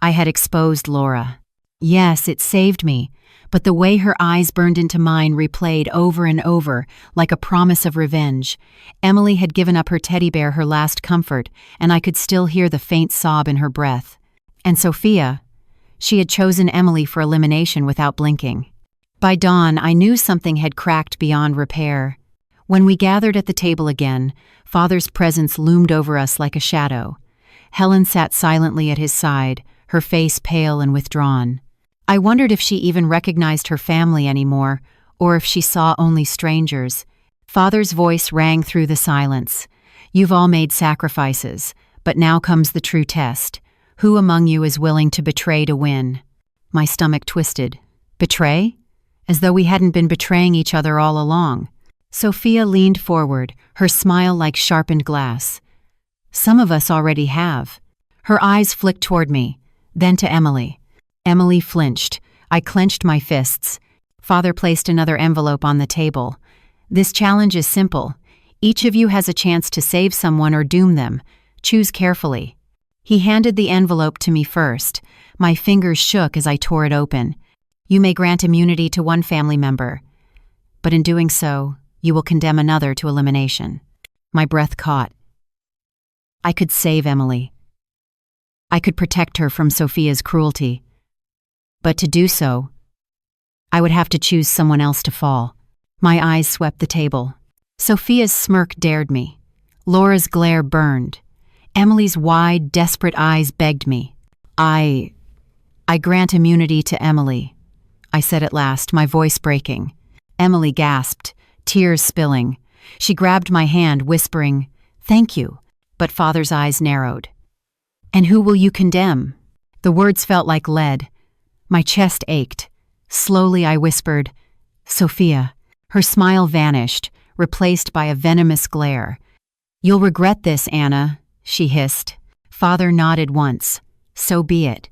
I had exposed Laura. Yes, it saved me, but the way her eyes burned into mine replayed over and over, like a promise of revenge. Emily had given up her teddy bear, her last comfort, and I could still hear the faint sob in her breath. And Sophia, she had chosen Emily for elimination without blinking. By dawn, I knew something had cracked beyond repair. When we gathered at the table again, Father's presence loomed over us like a shadow. Helen sat silently at his side, her face pale and withdrawn. I wondered if she even recognized her family anymore, or if she saw only strangers. Father's voice rang through the silence. You've all made sacrifices, but now comes the true test. Who among you is willing to betray to win? My stomach twisted. Betray? As though we hadn't been betraying each other all along. Sophia leaned forward, her smile like sharpened glass. Some of us already have. Her eyes flicked toward me, then to Emily. Emily flinched. I clenched my fists. Father placed another envelope on the table. This challenge is simple. Each of you has a chance to save someone or doom them. Choose carefully. He handed the envelope to me first. My fingers shook as I tore it open. You may grant immunity to one family member, but in doing so, you will condemn another to elimination. My breath caught. I could save Emily. I could protect her from Sophia's cruelty. But to do so, I would have to choose someone else to fall. My eyes swept the table. Sophia's smirk dared me. Laura's glare burned. Emily's wide, desperate eyes begged me. I grant immunity to Emily, I said at last, my voice breaking. Emily gasped, tears spilling. She grabbed my hand, whispering, "Thank you," but Father's eyes narrowed. "And who will you condemn?" The words felt like lead. My chest ached. Slowly I whispered, "Sophia." Her smile vanished, replaced by a venomous glare. "You'll regret this, Anna," she hissed. Father nodded once. "So be it."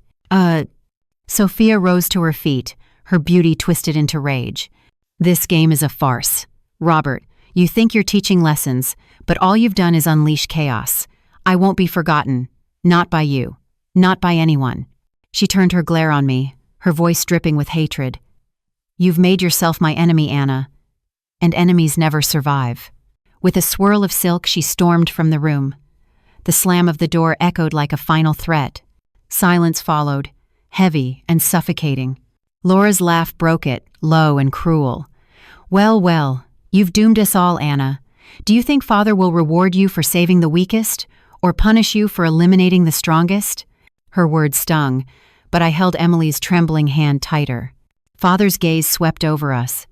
Sophia rose to her feet, her beauty twisted into rage. "This game is a farce. Robert, you think you're teaching lessons, but all you've done is unleash chaos. I won't be forgotten. Not by you. Not by anyone." She turned her glare on me, her voice dripping with hatred. "You've made yourself my enemy, Anna. And enemies never survive." With a swirl of silk, she stormed from the room. The slam of the door echoed like a final threat. Silence followed, heavy and suffocating. Laura's laugh broke it, low and cruel. "Well, well, you've doomed us all, Anna. Do you think Father will reward you for saving the weakest, or punish you for eliminating the strongest?" Her words stung, but I held Emily's trembling hand tighter. Father's gaze swept over us.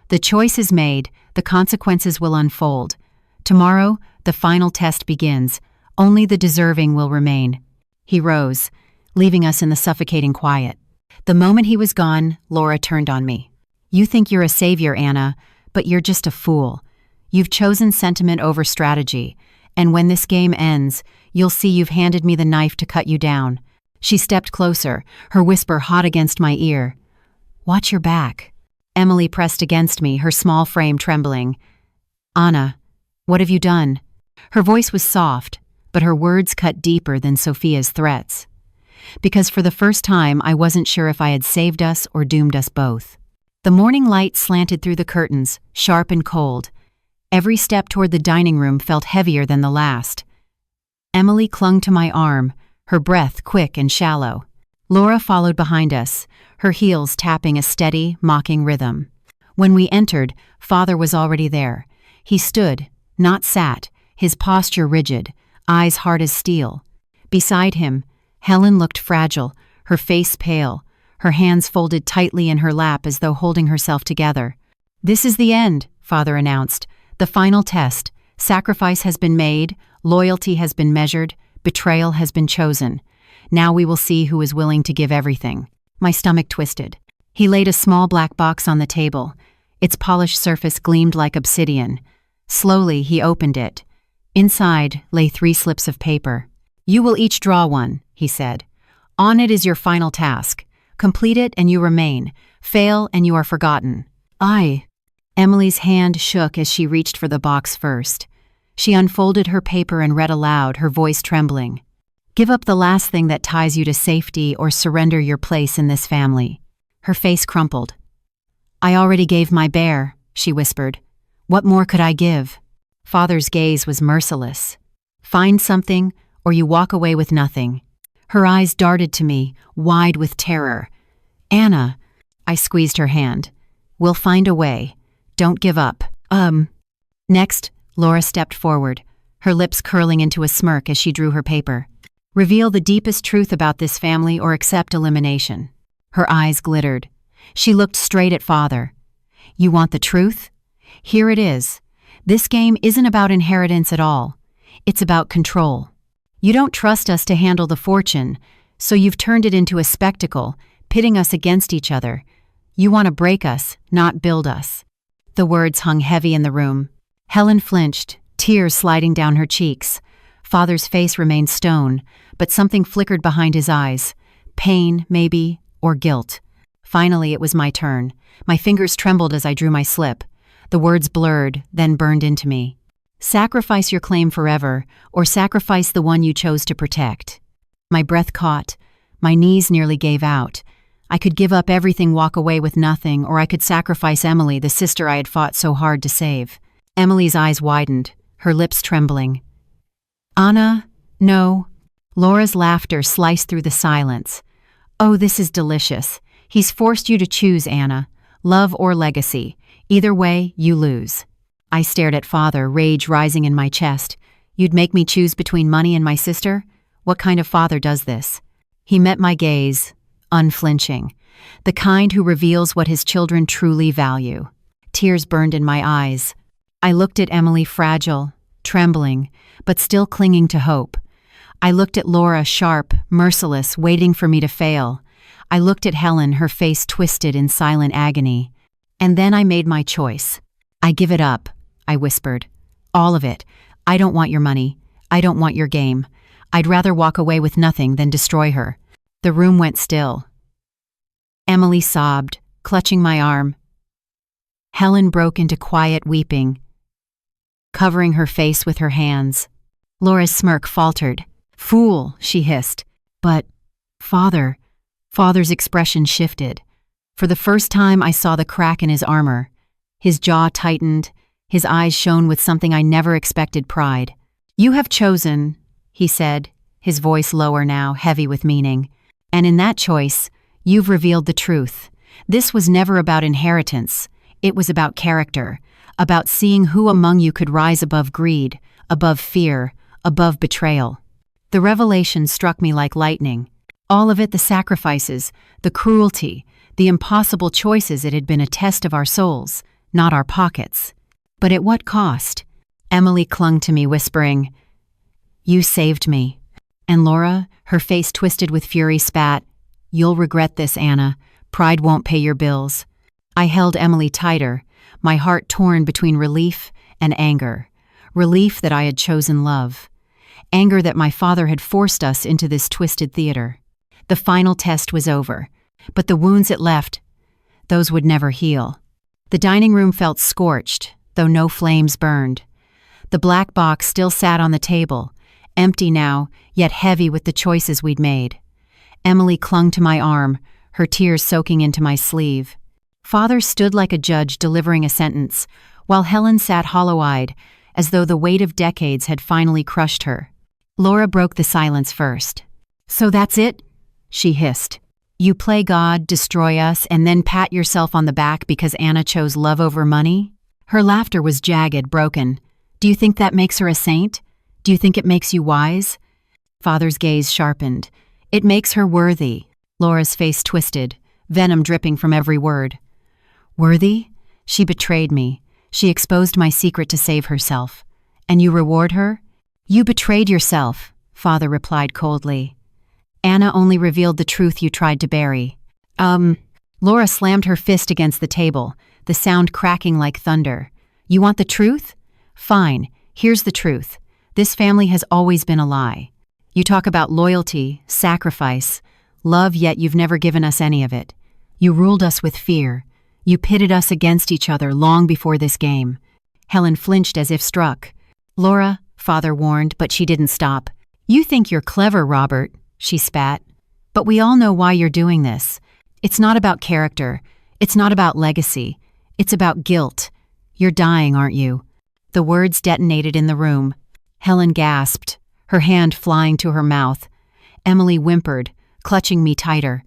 "The choice is made, the consequences will unfold. Tomorrow, the final test begins. Only the deserving will remain." He rose, leaving us in the suffocating quiet. The moment he was gone, Laura turned on me. "You think you're a savior, Anna, but you're just a fool. You've chosen sentiment over strategy, and when this game ends, you'll see you've handed me the knife to cut you down." She stepped closer, her whisper hot against my ear. "Watch your back." Emily pressed against me, her small frame trembling. "Anna, what have you done?" Her voice was soft, but her words cut deeper than Sophia's threats. Because for the first time, I wasn't sure if I had saved us or doomed us both. The morning light slanted through the curtains, sharp and cold. Every step toward the dining room felt heavier than the last. Emily clung to my arm, her breath quick and shallow. Laura followed behind us, her heels tapping a steady, mocking rhythm. When we entered, Father was already there. He stood, not sat, his posture rigid, eyes hard as steel. Beside him, Helen looked fragile, her face pale, her hands folded tightly in her lap as though holding herself together. "This is the end," Father announced. "The final test. Sacrifice has been made, loyalty has been measured, betrayal has been chosen. Now we will see who is willing to give everything." My stomach twisted. He laid a small black box on the table. Its polished surface gleamed like obsidian. Slowly, he opened it. Inside lay 3 slips of paper. "You will each draw one," he said. "On it is your final task. Complete it and you remain. Fail and you are forgotten." Emily's hand shook as she reached for the box first. She unfolded her paper and read aloud, her voice trembling. "Give up the last thing that ties you to safety or surrender your place in this family." Her face crumpled. "I already gave my bear," she whispered. "What more could I give?" Father's gaze was merciless. "Find something, or you walk away with nothing." Her eyes darted to me, wide with terror. "Anna," I squeezed her hand. "We'll find a way. Don't give up." Next, Laura stepped forward, her lips curling into a smirk as she drew her paper. "Reveal the deepest truth about this family or accept elimination." Her eyes glittered. She looked straight at Father. "You want the truth? Here it is. This game isn't about inheritance at all. It's about control. You don't trust us to handle the fortune, so you've turned it into a spectacle, pitting us against each other. You want to break us, not build us." The words hung heavy in the room. Helen flinched, tears sliding down her cheeks. Father's face remained stone, but something flickered behind his eyes. Pain, maybe, or guilt. Finally, it was my turn. My fingers trembled as I drew my slip. The words blurred, then burned into me. "Sacrifice your claim forever, or sacrifice the one you chose to protect." My breath caught. My knees nearly gave out. I could give up everything, walk away with nothing, or I could sacrifice Emily, the sister I had fought so hard to save. Emily's eyes widened, her lips trembling. "Anna, no." Laura's laughter sliced through the silence. "Oh, this is delicious. He's forced you to choose, Anna. Love or legacy. Either way, you lose." I stared at Father, rage rising in my chest. "You'd make me choose between money and my sister? What kind of father does this?" He met my gaze, unflinching. The kind who reveals what his children truly value. Tears burned in my eyes. I looked at Emily, fragile, trembling, but still clinging to hope. I looked at Laura, sharp, merciless, waiting for me to fail. I looked at Helen, her face twisted in silent agony. And then I made my choice. I give it up, I whispered. All of it. I don't want your money. I don't want your game. I'd rather walk away with nothing than destroy her. The room went still. Emily sobbed, clutching my arm. Helen broke into quiet weeping, covering her face with her hands. Laura's smirk faltered. "Fool," she hissed. But, Father's expression shifted. For the first time I saw the crack in his armor. His jaw tightened, his eyes shone with something I never expected: pride. "You have chosen," he said, his voice lower now, heavy with meaning. "And in that choice, you've revealed the truth. This was never about inheritance. It was about character, about seeing who among you could rise above greed, above fear, above betrayal." The revelation struck me like lightning. All of it, the sacrifices, the cruelty, the impossible choices. It had been a test of our souls, not our pockets. But at what cost? Emily clung to me, whispering, "You saved me." And Laura, her face twisted with fury, spat, "You'll regret this, Anna. Pride won't pay your bills." I held Emily tighter, my heart torn between relief and anger. Relief that I had chosen love. Anger that my father had forced us into this twisted theater. The final test was over, but the wounds it left, those would never heal. The dining room felt scorched, though no flames burned. The black box still sat on the table, empty now, yet heavy with the choices we'd made. Emily clung to my arm, her tears soaking into my sleeve. Father stood like a judge delivering a sentence, while Helen sat hollow-eyed, as though the weight of decades had finally crushed her. Laura broke the silence first. "So that's it?" she hissed. "You play God, destroy us, and then pat yourself on the back because Anna chose love over money?" Her laughter was jagged, broken. "Do you think that makes her a saint? Do you think it makes you wise?" Father's gaze sharpened. "It makes her worthy." Laura's face twisted, venom dripping from every word. "Worthy? She betrayed me. She exposed my secret to save herself. And you reward her?" "You betrayed yourself," Father replied coldly. "Anna only revealed the truth you tried to bury." Laura slammed her fist against the table, the sound cracking like thunder. "You want the truth? Fine, here's the truth. This family has always been a lie. You talk about loyalty, sacrifice, love, yet you've never given us any of it. You ruled us with fear. You pitted us against each other long before this game." Helen flinched as if struck. "Laura," Father warned, but she didn't stop. "You think you're clever, Robert," she spat. "But we all know why you're doing this. It's not about character. It's not about legacy. It's about guilt. You're dying, aren't you?" The words detonated in the room. Helen gasped, her hand flying to her mouth. Emily whimpered, clutching me tighter.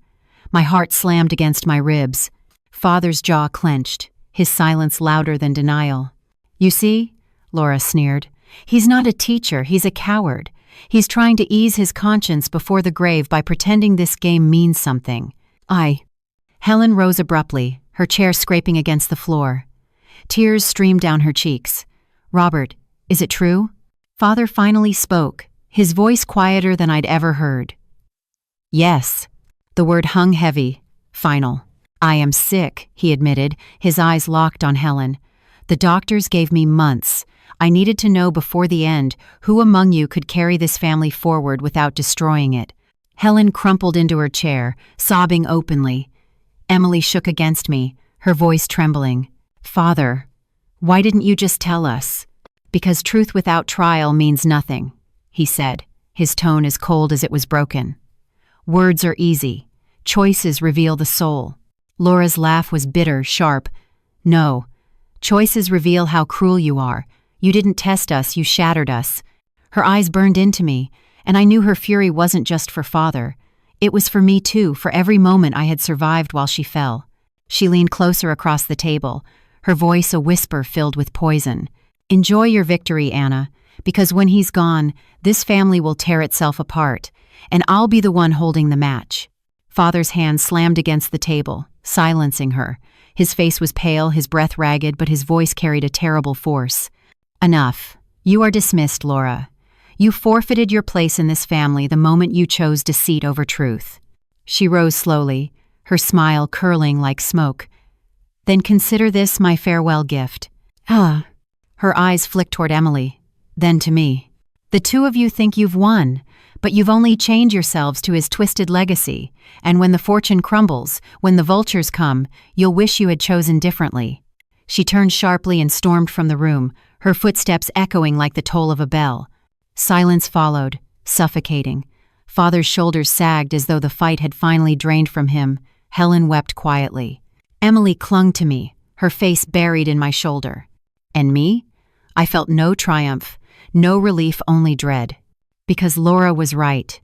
My heart slammed against my ribs. Father's jaw clenched, his silence louder than denial. "You see?" Laura sneered. "He's not a teacher, he's a coward. He's trying to ease his conscience before the grave by pretending this game means something." Helen rose abruptly, her chair scraping against the floor. Tears streamed down her cheeks. "Robert, is it true?" Father finally spoke, his voice quieter than I'd ever heard. "Yes." The word hung heavy, final. "I am sick," he admitted, his eyes locked on Helen. "The doctors gave me months. I needed to know before the end who among you could carry this family forward without destroying it." Helen crumpled into her chair, sobbing openly. Emily shook against me, her voice trembling. "Father, why didn't you just tell us?" "Because truth without trial means nothing," he said, his tone as cold as it was broken. "Words are easy. Choices reveal the soul." Laura's laugh was bitter, sharp. "No. Choices reveal how cruel you are. You didn't test us, you shattered us." Her eyes burned into me, and I knew her fury wasn't just for Father. It was for me too, for every moment I had survived while she fell. She leaned closer across the table, her voice a whisper filled with poison. "Enjoy your victory, Anna, because when he's gone, this family will tear itself apart, and I'll be the one holding the match." Father's hand slammed against the table, silencing her, His face was pale, his breath ragged, but his voice carried a terrible force. "Enough. You are dismissed, Laura. You forfeited your place in this family the moment you chose deceit over truth." She rose slowly, her smile curling like smoke. "Then consider this my farewell gift." Ah. Her eyes flicked toward Emily, then to me. "The two of you think you've won, but you've only chained yourselves to his twisted legacy, and when the fortune crumbles, when the vultures come, you'll wish you had chosen differently." She turned sharply and stormed from the room, her footsteps echoing like the toll of a bell. Silence followed, suffocating. Father's shoulders sagged as though the fight had finally drained from him. Helen wept quietly. Emily clung to me, her face buried in my shoulder. And me? I felt no triumph, no relief, only dread. Because Laura was right.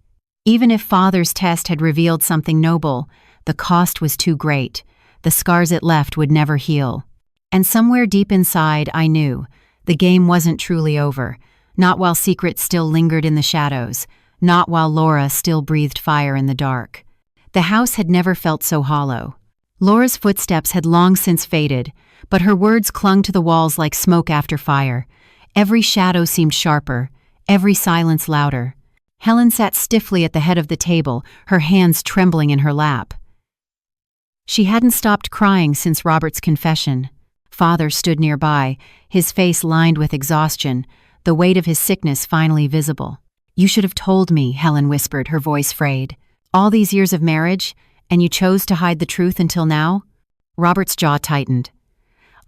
Even if Father's test had revealed something noble, the cost was too great. The scars it left would never heal. And somewhere deep inside, I knew the game wasn't truly over, not while secrets still lingered in the shadows, not while Laura still breathed fire in the dark. The house had never felt so hollow. Laura's footsteps had long since faded, but her words clung to the walls like smoke after fire. Every shadow seemed sharper, every silence louder. Helen sat stiffly at the head of the table, her hands trembling in her lap. She hadn't stopped crying since Robert's confession. Father stood nearby, his face lined with exhaustion, the weight of his sickness finally visible. "You should have told me," Helen whispered, her voice frayed. "All these years of marriage, and you chose to hide the truth until now?" Robert's jaw tightened.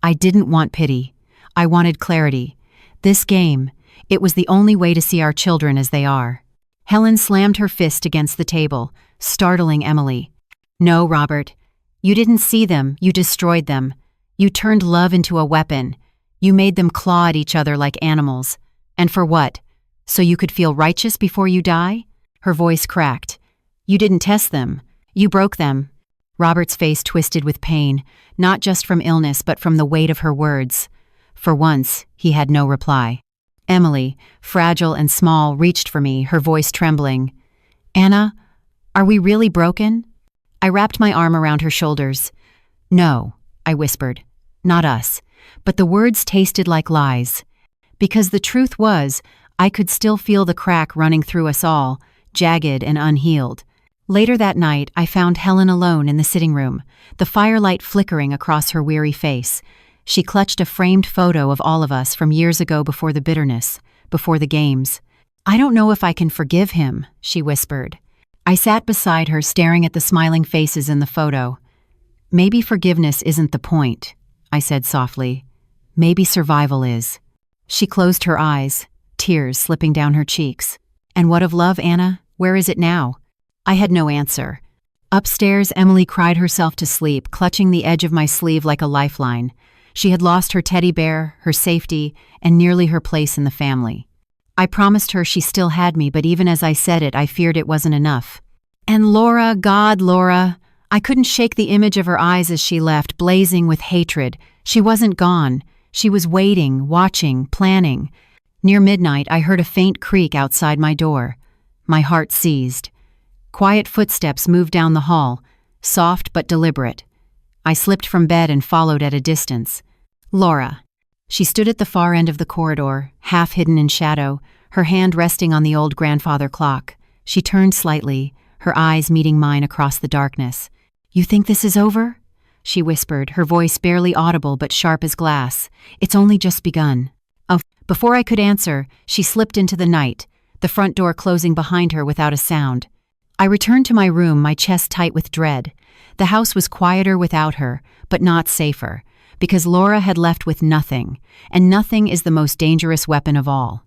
"I didn't want pity. I wanted clarity. This game, it was the only way to see our children as they are." Helen slammed her fist against the table, startling Emily. "No, Robert. You didn't see them, you destroyed them. You turned love into a weapon. You made them claw at each other like animals. And for what? So you could feel righteous before you die?" Her voice cracked. "You didn't test them. You broke them." Robert's face twisted with pain, not just from illness but from the weight of her words. For once, he had no reply. Emily, fragile and small, reached for me, her voice trembling. "Anna, are we really broken?" I wrapped my arm around her shoulders. "No," I whispered. "Not us." But the words tasted like lies. Because the truth was, I could still feel the crack running through us all, jagged and unhealed. Later that night, I found Helen alone in the sitting room, the firelight flickering across her weary face. She clutched a framed photo of all of us from years ago before the bitterness, before the games. "I don't know if I can forgive him," she whispered. I sat beside her, staring at the smiling faces in the photo. "Maybe forgiveness isn't the point," I said softly. "Maybe survival is." She closed her eyes, tears slipping down her cheeks. "And what of love, Anna? Where is it now?" I had no answer. Upstairs, Emily cried herself to sleep, clutching the edge of my sleeve like a lifeline. She had lost her teddy bear, her safety, and nearly her place in the family. I promised her she still had me, but even as I said it, I feared it wasn't enough. And Laura, God, Laura. I couldn't shake the image of her eyes as she left, blazing with hatred. She wasn't gone. She was waiting, watching, planning. Near midnight, I heard a faint creak outside my door. My heart seized. Quiet footsteps moved down the hall, soft but deliberate. I slipped from bed and followed at a distance. Laura. She stood at the far end of the corridor, half hidden in shadow, her hand resting on the old grandfather clock. She turned slightly, her eyes meeting mine across the darkness. "You think this is over?" she whispered, her voice barely audible but sharp as glass. "It's only just begun." Before I could answer, she slipped into the night, the front door closing behind her without a sound. I returned to my room, my chest tight with dread. The house was quieter without her, but not safer, because Laura had left with nothing, and nothing is the most dangerous weapon of all.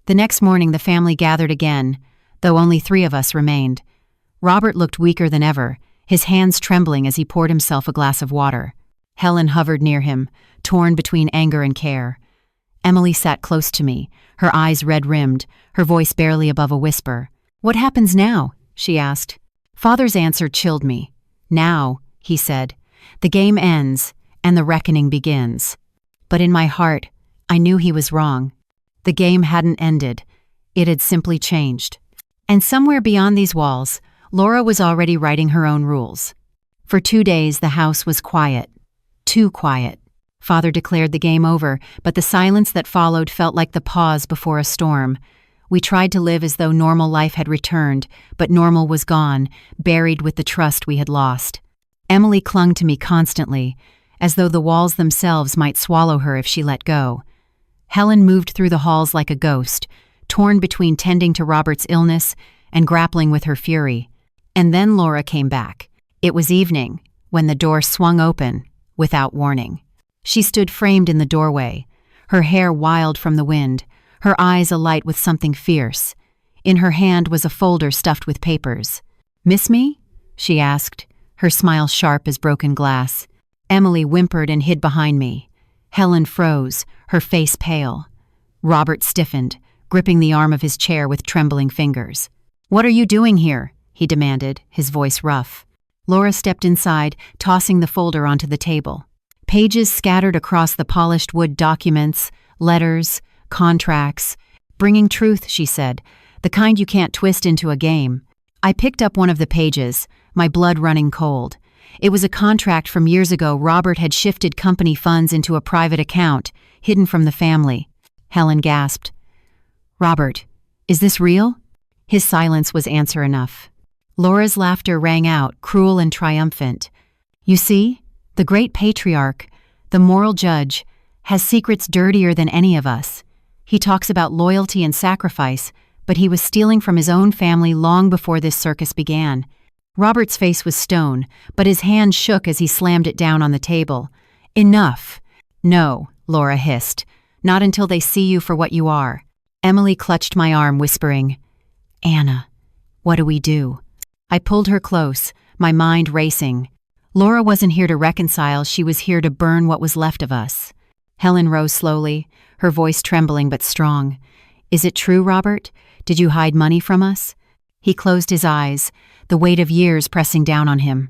The next morning the family gathered again, though only 3 of us remained. Robert looked weaker than ever, his hands trembling as he poured himself a glass of water. Helen hovered near him, torn between anger and care. Emily sat close to me, her eyes red-rimmed, her voice barely above a whisper. "What happens now?" she asked. Father's answer chilled me. "Now," he said, "the game ends, and the reckoning begins." But in my heart, I knew he was wrong. The game hadn't ended. It had simply changed. And somewhere beyond these walls, Laura was already writing her own rules. For 2 days, the house was quiet. too quiet. Father declared the game over, but the silence that followed felt like the pause before a storm. We tried to live as though normal life had returned, but normal was gone, buried with the trust we had lost. Emily clung to me constantly, as though the walls themselves might swallow her if she let go. Helen moved through the halls like a ghost, torn between tending to Robert's illness and grappling with her fury. And then Laura came back. It was evening, when the door swung open, without warning. She stood framed in the doorway, her hair wild from the wind, her eyes alight with something fierce. In her hand was a folder stuffed with papers. "Miss me?" she asked, her smile sharp as broken glass. Emily whimpered and hid behind me. Helen froze, her face pale. Robert stiffened, gripping the arm of his chair with trembling fingers. "What are you doing here?" he demanded, his voice rough. Laura stepped inside, tossing the folder onto the table. Pages scattered across the polished wood documents, letters, contracts. "Bringing truth," she said, "the kind you can't twist into a game." I picked up one of the pages, my blood running cold. It was a contract from years ago. Robert had shifted company funds into a private account, hidden from the family. Helen gasped. "Robert, is this real?" His silence was answer enough. Laura's laughter rang out, cruel and triumphant. "You see, the great patriarch, the moral judge, has secrets dirtier than any of us. He talks about loyalty and sacrifice, but he was stealing from his own family long before this circus began." Robert's face was stone, but his hand shook as he slammed it down on the table. "Enough." "No," Laura hissed. "Not until they see you for what you are." Emily clutched my arm, whispering, "Anna, what do we do?" I pulled her close, my mind racing. Laura wasn't here to reconcile, she was here to burn what was left of us. Helen rose slowly, her voice trembling but strong. "Is it true, Robert? Did you hide money from us?" He closed his eyes, the weight of years pressing down on him.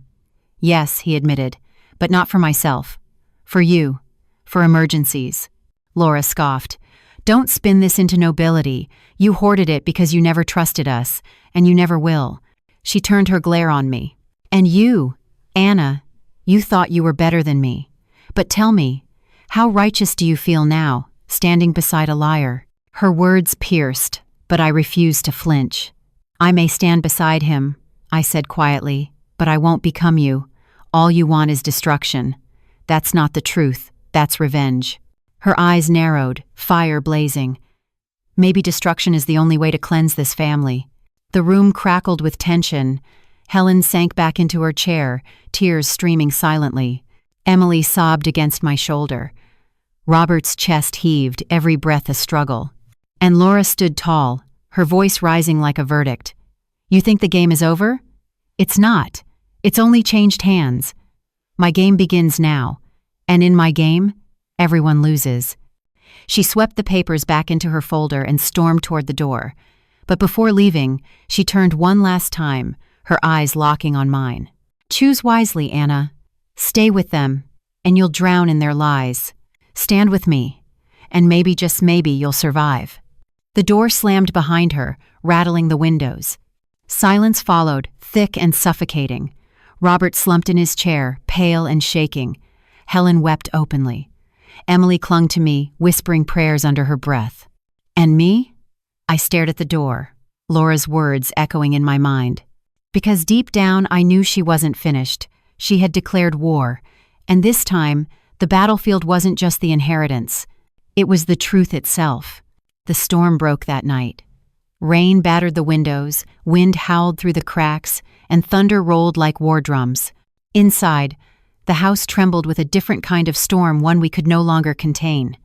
"Yes," he admitted, "but not for myself. For you. For emergencies." Laura scoffed. "Don't spin this into nobility. You hoarded it because you never trusted us, and you never will." She turned her glare on me. "And you, Anna, you thought you were better than me. But tell me, how righteous do you feel now, standing beside a liar?" Her words pierced, but I refused to flinch. "I may stand beside him," I said quietly, "but I won't become you. All you want is destruction. That's not the truth, that's revenge." Her eyes narrowed, fire blazing. "Maybe destruction is the only way to cleanse this family." The room crackled with tension. Helen sank back into her chair, tears streaming silently. Emily sobbed against my shoulder. Robert's chest heaved, every breath a struggle. And Laura stood tall, her voice rising like a verdict. "You think the game is over? It's not. It's only changed hands. My game begins now, and in my game, everyone loses." She swept the papers back into her folder and stormed toward the door. But before leaving, she turned one last time, her eyes locking on mine. "Choose wisely, Anna. Stay with them, and you'll drown in their lies. Stand with me, and maybe, just maybe, you'll survive." The door slammed behind her, rattling the windows. Silence followed, thick and suffocating. Robert slumped in his chair, pale and shaking. Helen wept openly. Emily clung to me, whispering prayers under her breath. And me? I stared at the door, Laura's words echoing in my mind. Because deep down I knew she wasn't finished. She had declared war, and this time, the battlefield wasn't just the inheritance. It was the truth itself. The storm broke that night. Rain battered the windows, wind howled through the cracks, and thunder rolled like war drums. Inside, the house trembled with a different kind of storm, one we could no longer contain.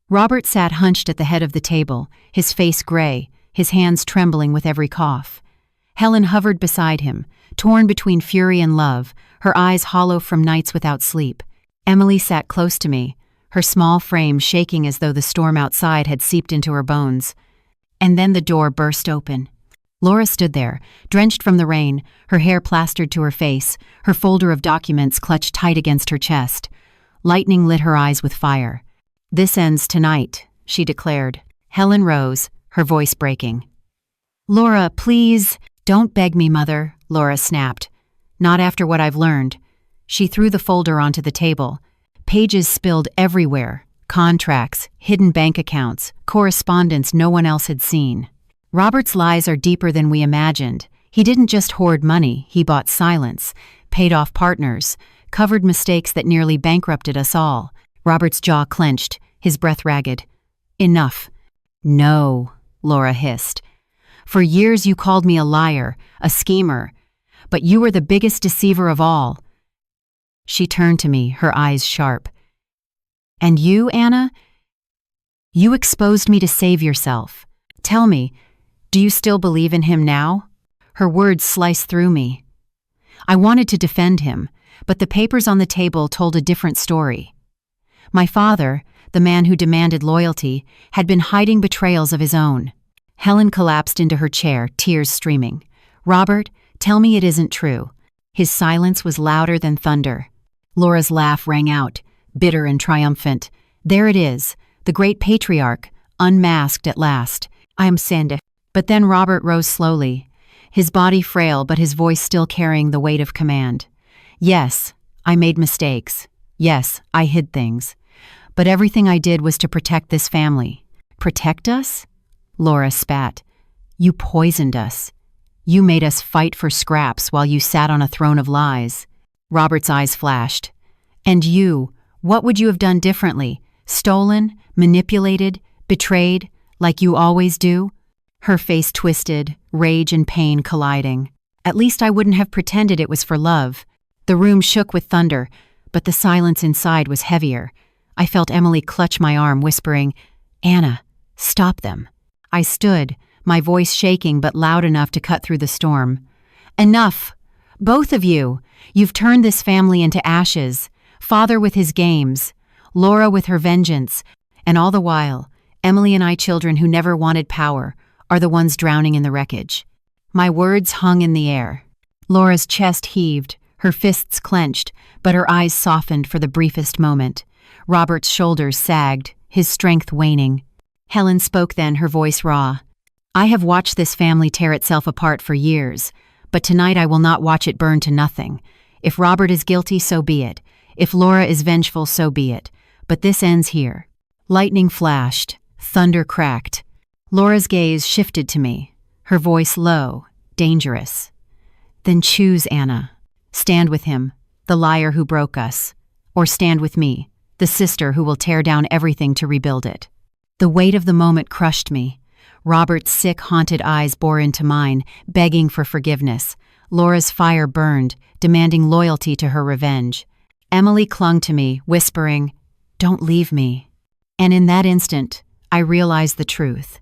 Robert sat hunched at the head of the table, his face gray, his hands trembling with every cough. Helen hovered beside him, torn between fury and love, her eyes hollow from nights without sleep. Emily sat close to me, her small frame shaking as though the storm outside had seeped into her bones. And then the door burst open. Laura stood there, drenched from the rain, her hair plastered to her face, her folder of documents clutched tight against her chest. Lightning lit her eyes with fire. "This ends tonight," she declared. Helen rose, her voice breaking. "Laura, please." "Don't beg me, Mother," Laura snapped. "Not after what I've learned." She threw the folder onto the table. Pages spilled everywhere. Contracts, hidden bank accounts, correspondence no one else had seen. Robert's lies are deeper than we imagined. He didn't just hoard money, he bought silence, paid off partners, covered mistakes that nearly bankrupted us all. Robert's jaw clenched, his breath ragged. Enough. No, Laura hissed. For years you called me a liar, a schemer, but you were the biggest deceiver of all. She turned to me, her eyes sharp. And you, Anna? You exposed me to save yourself. Tell me, do you still believe in him now? Her words sliced through me. I wanted to defend him, but the papers on the table told a different story. My father, the man who demanded loyalty, had been hiding betrayals of his own. Helen collapsed into her chair, tears streaming. Robert, tell me it isn't true. His silence was louder than thunder. Laura's laugh rang out, bitter and triumphant. There it is, the great patriarch, unmasked at last. I am Sandy. But then Robert rose slowly, his body frail but his voice still carrying the weight of command. Yes, I made mistakes. Yes, I hid things. But everything I did was to protect this family. Protect us? Laura spat. You poisoned us. You made us fight for scraps while you sat on a throne of lies. Robert's eyes flashed. And you, what would you have done differently? Stolen, manipulated, betrayed, like you always do? Her face twisted, rage and pain colliding. At least I wouldn't have pretended it was for love. The room shook with thunder, but the silence inside was heavier. I felt Emily clutch my arm, whispering, Anna, stop them. I stood, my voice shaking but loud enough to cut through the storm. Enough! Both of you! You've turned this family into ashes. Father with his games, Laura with her vengeance, and all the while, Emily and I children who never wanted power are the ones drowning in the wreckage. My words hung in the air. Laura's chest heaved, her fists clenched, but her eyes softened for the briefest moment. Robert's shoulders sagged, his strength waning. Helen spoke then, her voice raw. I have watched this family tear itself apart for years, but tonight I will not watch it burn to nothing. If Robert is guilty, so be it. If Laura is vengeful, so be it. But this ends here. Lightning flashed, thunder cracked. Laura's gaze shifted to me, her voice low, dangerous. Then choose, Anna. Stand with him, the liar who broke us. Or stand with me, the sister who will tear down everything to rebuild it. The weight of the moment crushed me. Robert's sick, haunted eyes bore into mine, begging for forgiveness. Laura's fire burned, demanding loyalty to her revenge. Emily clung to me, whispering, Don't leave me. And in that instant, I realized the truth.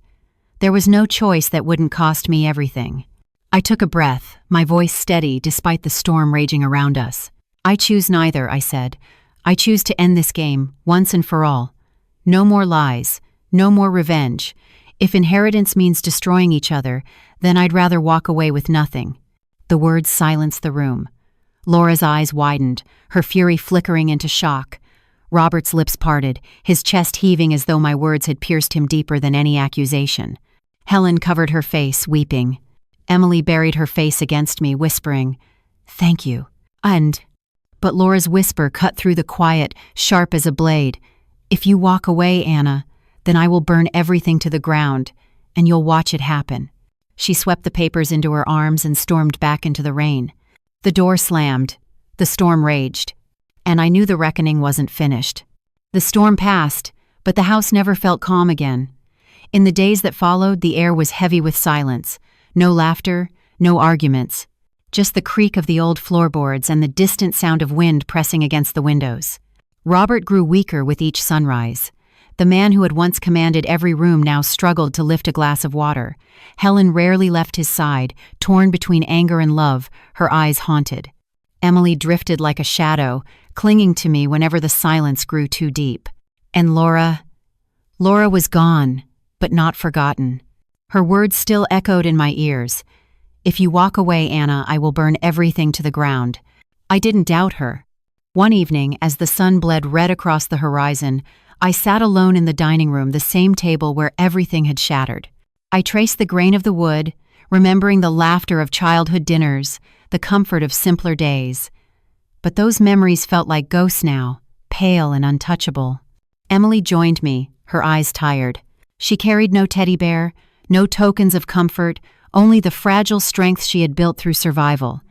There was no choice that wouldn't cost me everything. I took a breath, my voice steady despite the storm raging around us. I choose neither, I said. I choose to end this game, once and for all. No more lies, no more revenge. If inheritance means destroying each other, then I'd rather walk away with nothing. The words silenced the room. Laura's eyes widened, her fury flickering into shock. Robert's lips parted, his chest heaving as though my words had pierced him deeper than any accusation. Helen covered her face, weeping. Emily buried her face against me, whispering, Thank you. But Laura's whisper cut through the quiet, sharp as a blade. If you walk away, Anna, then I will burn everything to the ground, and you'll watch it happen. She swept the papers into her arms and stormed back into the rain. The door slammed. The storm raged. And I knew the reckoning wasn't finished. The storm passed, but the house never felt calm again. In the days that followed, the air was heavy with silence. No laughter, no arguments. Just the creak of the old floorboards and the distant sound of wind pressing against the windows. Robert grew weaker with each sunrise. The man who had once commanded every room now struggled to lift a glass of water. Helen rarely left his side, torn between anger and love, her eyes haunted. Emily drifted like a shadow, clinging to me whenever the silence grew too deep. And Laura was gone, but not forgotten. Her words still echoed in my ears. If you walk away, Anna, I will burn everything to the ground. I didn't doubt her. One evening, as the sun bled red across the horizon, I sat alone in the dining room, the same table where everything had shattered. I traced the grain of the wood, remembering the laughter of childhood dinners, the comfort of simpler days. But those memories felt like ghosts now, pale and untouchable. Emily joined me, her eyes tired. She carried no teddy bear, no tokens of comfort, only the fragile strength she had built through survival.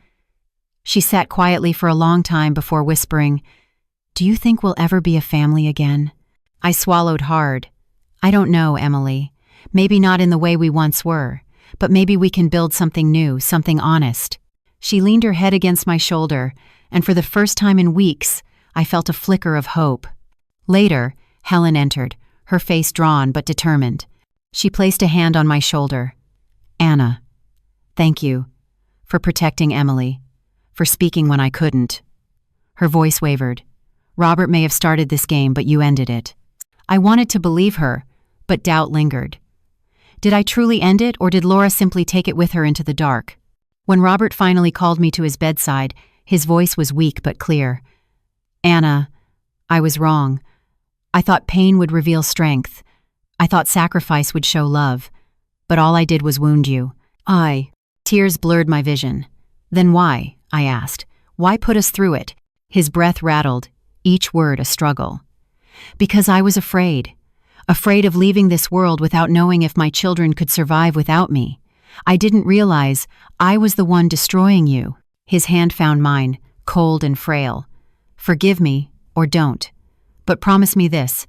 She sat quietly for a long time before whispering, "Do you think we'll ever be a family again?" I swallowed hard. "I don't know, Emily. Maybe not in the way we once were, but maybe we can build something new, something honest." She leaned her head against my shoulder, and for the first time in weeks, I felt a flicker of hope. Later, Helen entered, her face drawn but determined. She placed a hand on my shoulder. "Anna, thank you for protecting Emily, for speaking when I couldn't." Her voice wavered. "Robert may have started this game, but you ended it." I wanted to believe her, but doubt lingered. Did I truly end it, or did Laura simply take it with her into the dark? When Robert finally called me to his bedside, his voice was weak but clear. "Anna, I was wrong. I thought pain would reveal strength. I thought sacrifice would show love. But all I did was wound you." Tears blurred my vision. "Then why?" I asked. "Why put us through it?" His breath rattled, each word a struggle. "Because I was afraid. Afraid of leaving this world without knowing if my children could survive without me. I didn't realize I was the one destroying you." His hand found mine, cold and frail. "Forgive me, or don't. But promise me this.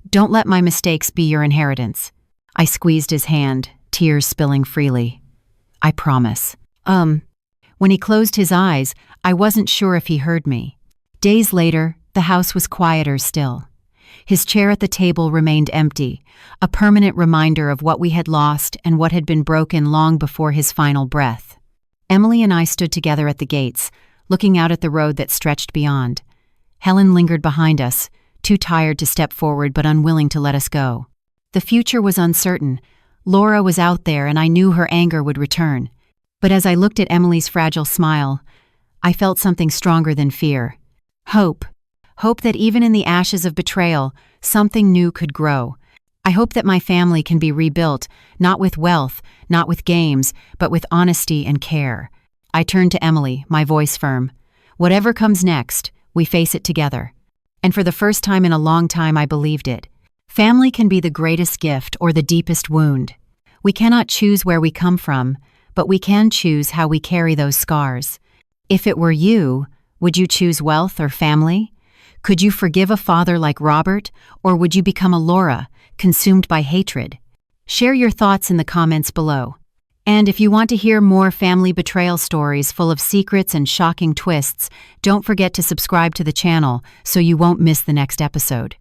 Don't let my mistakes be your inheritance." I squeezed his hand, tears spilling freely. "I promise." When he closed his eyes, I wasn't sure if he heard me. Days later, the house was quieter still. His chair at the table remained empty, a permanent reminder of what we had lost and what had been broken long before his final breath. Emily and I stood together at the gates, looking out at the road that stretched beyond. Helen lingered behind us, too tired to step forward but unwilling to let us go. The future was uncertain. Laura was out there and I knew her anger would return. But as I looked at Emily's fragile smile, I felt something stronger than fear. Hope. Hope that even in the ashes of betrayal, something new could grow. I hope that my family can be rebuilt, not with wealth, not with games, but with honesty and care. I turned to Emily, my voice firm. "Whatever comes next, we face it together." And for the first time in a long time, I believed it. Family can be the greatest gift or the deepest wound. We cannot choose where we come from, but we can choose how we carry those scars. If it were you, would you choose wealth or family? Could you forgive a father like Robert, or would you become a Laura, consumed by hatred? Share your thoughts in the comments below. And if you want to hear more family betrayal stories full of secrets and shocking twists, don't forget to subscribe to the channel so you won't miss the next episode.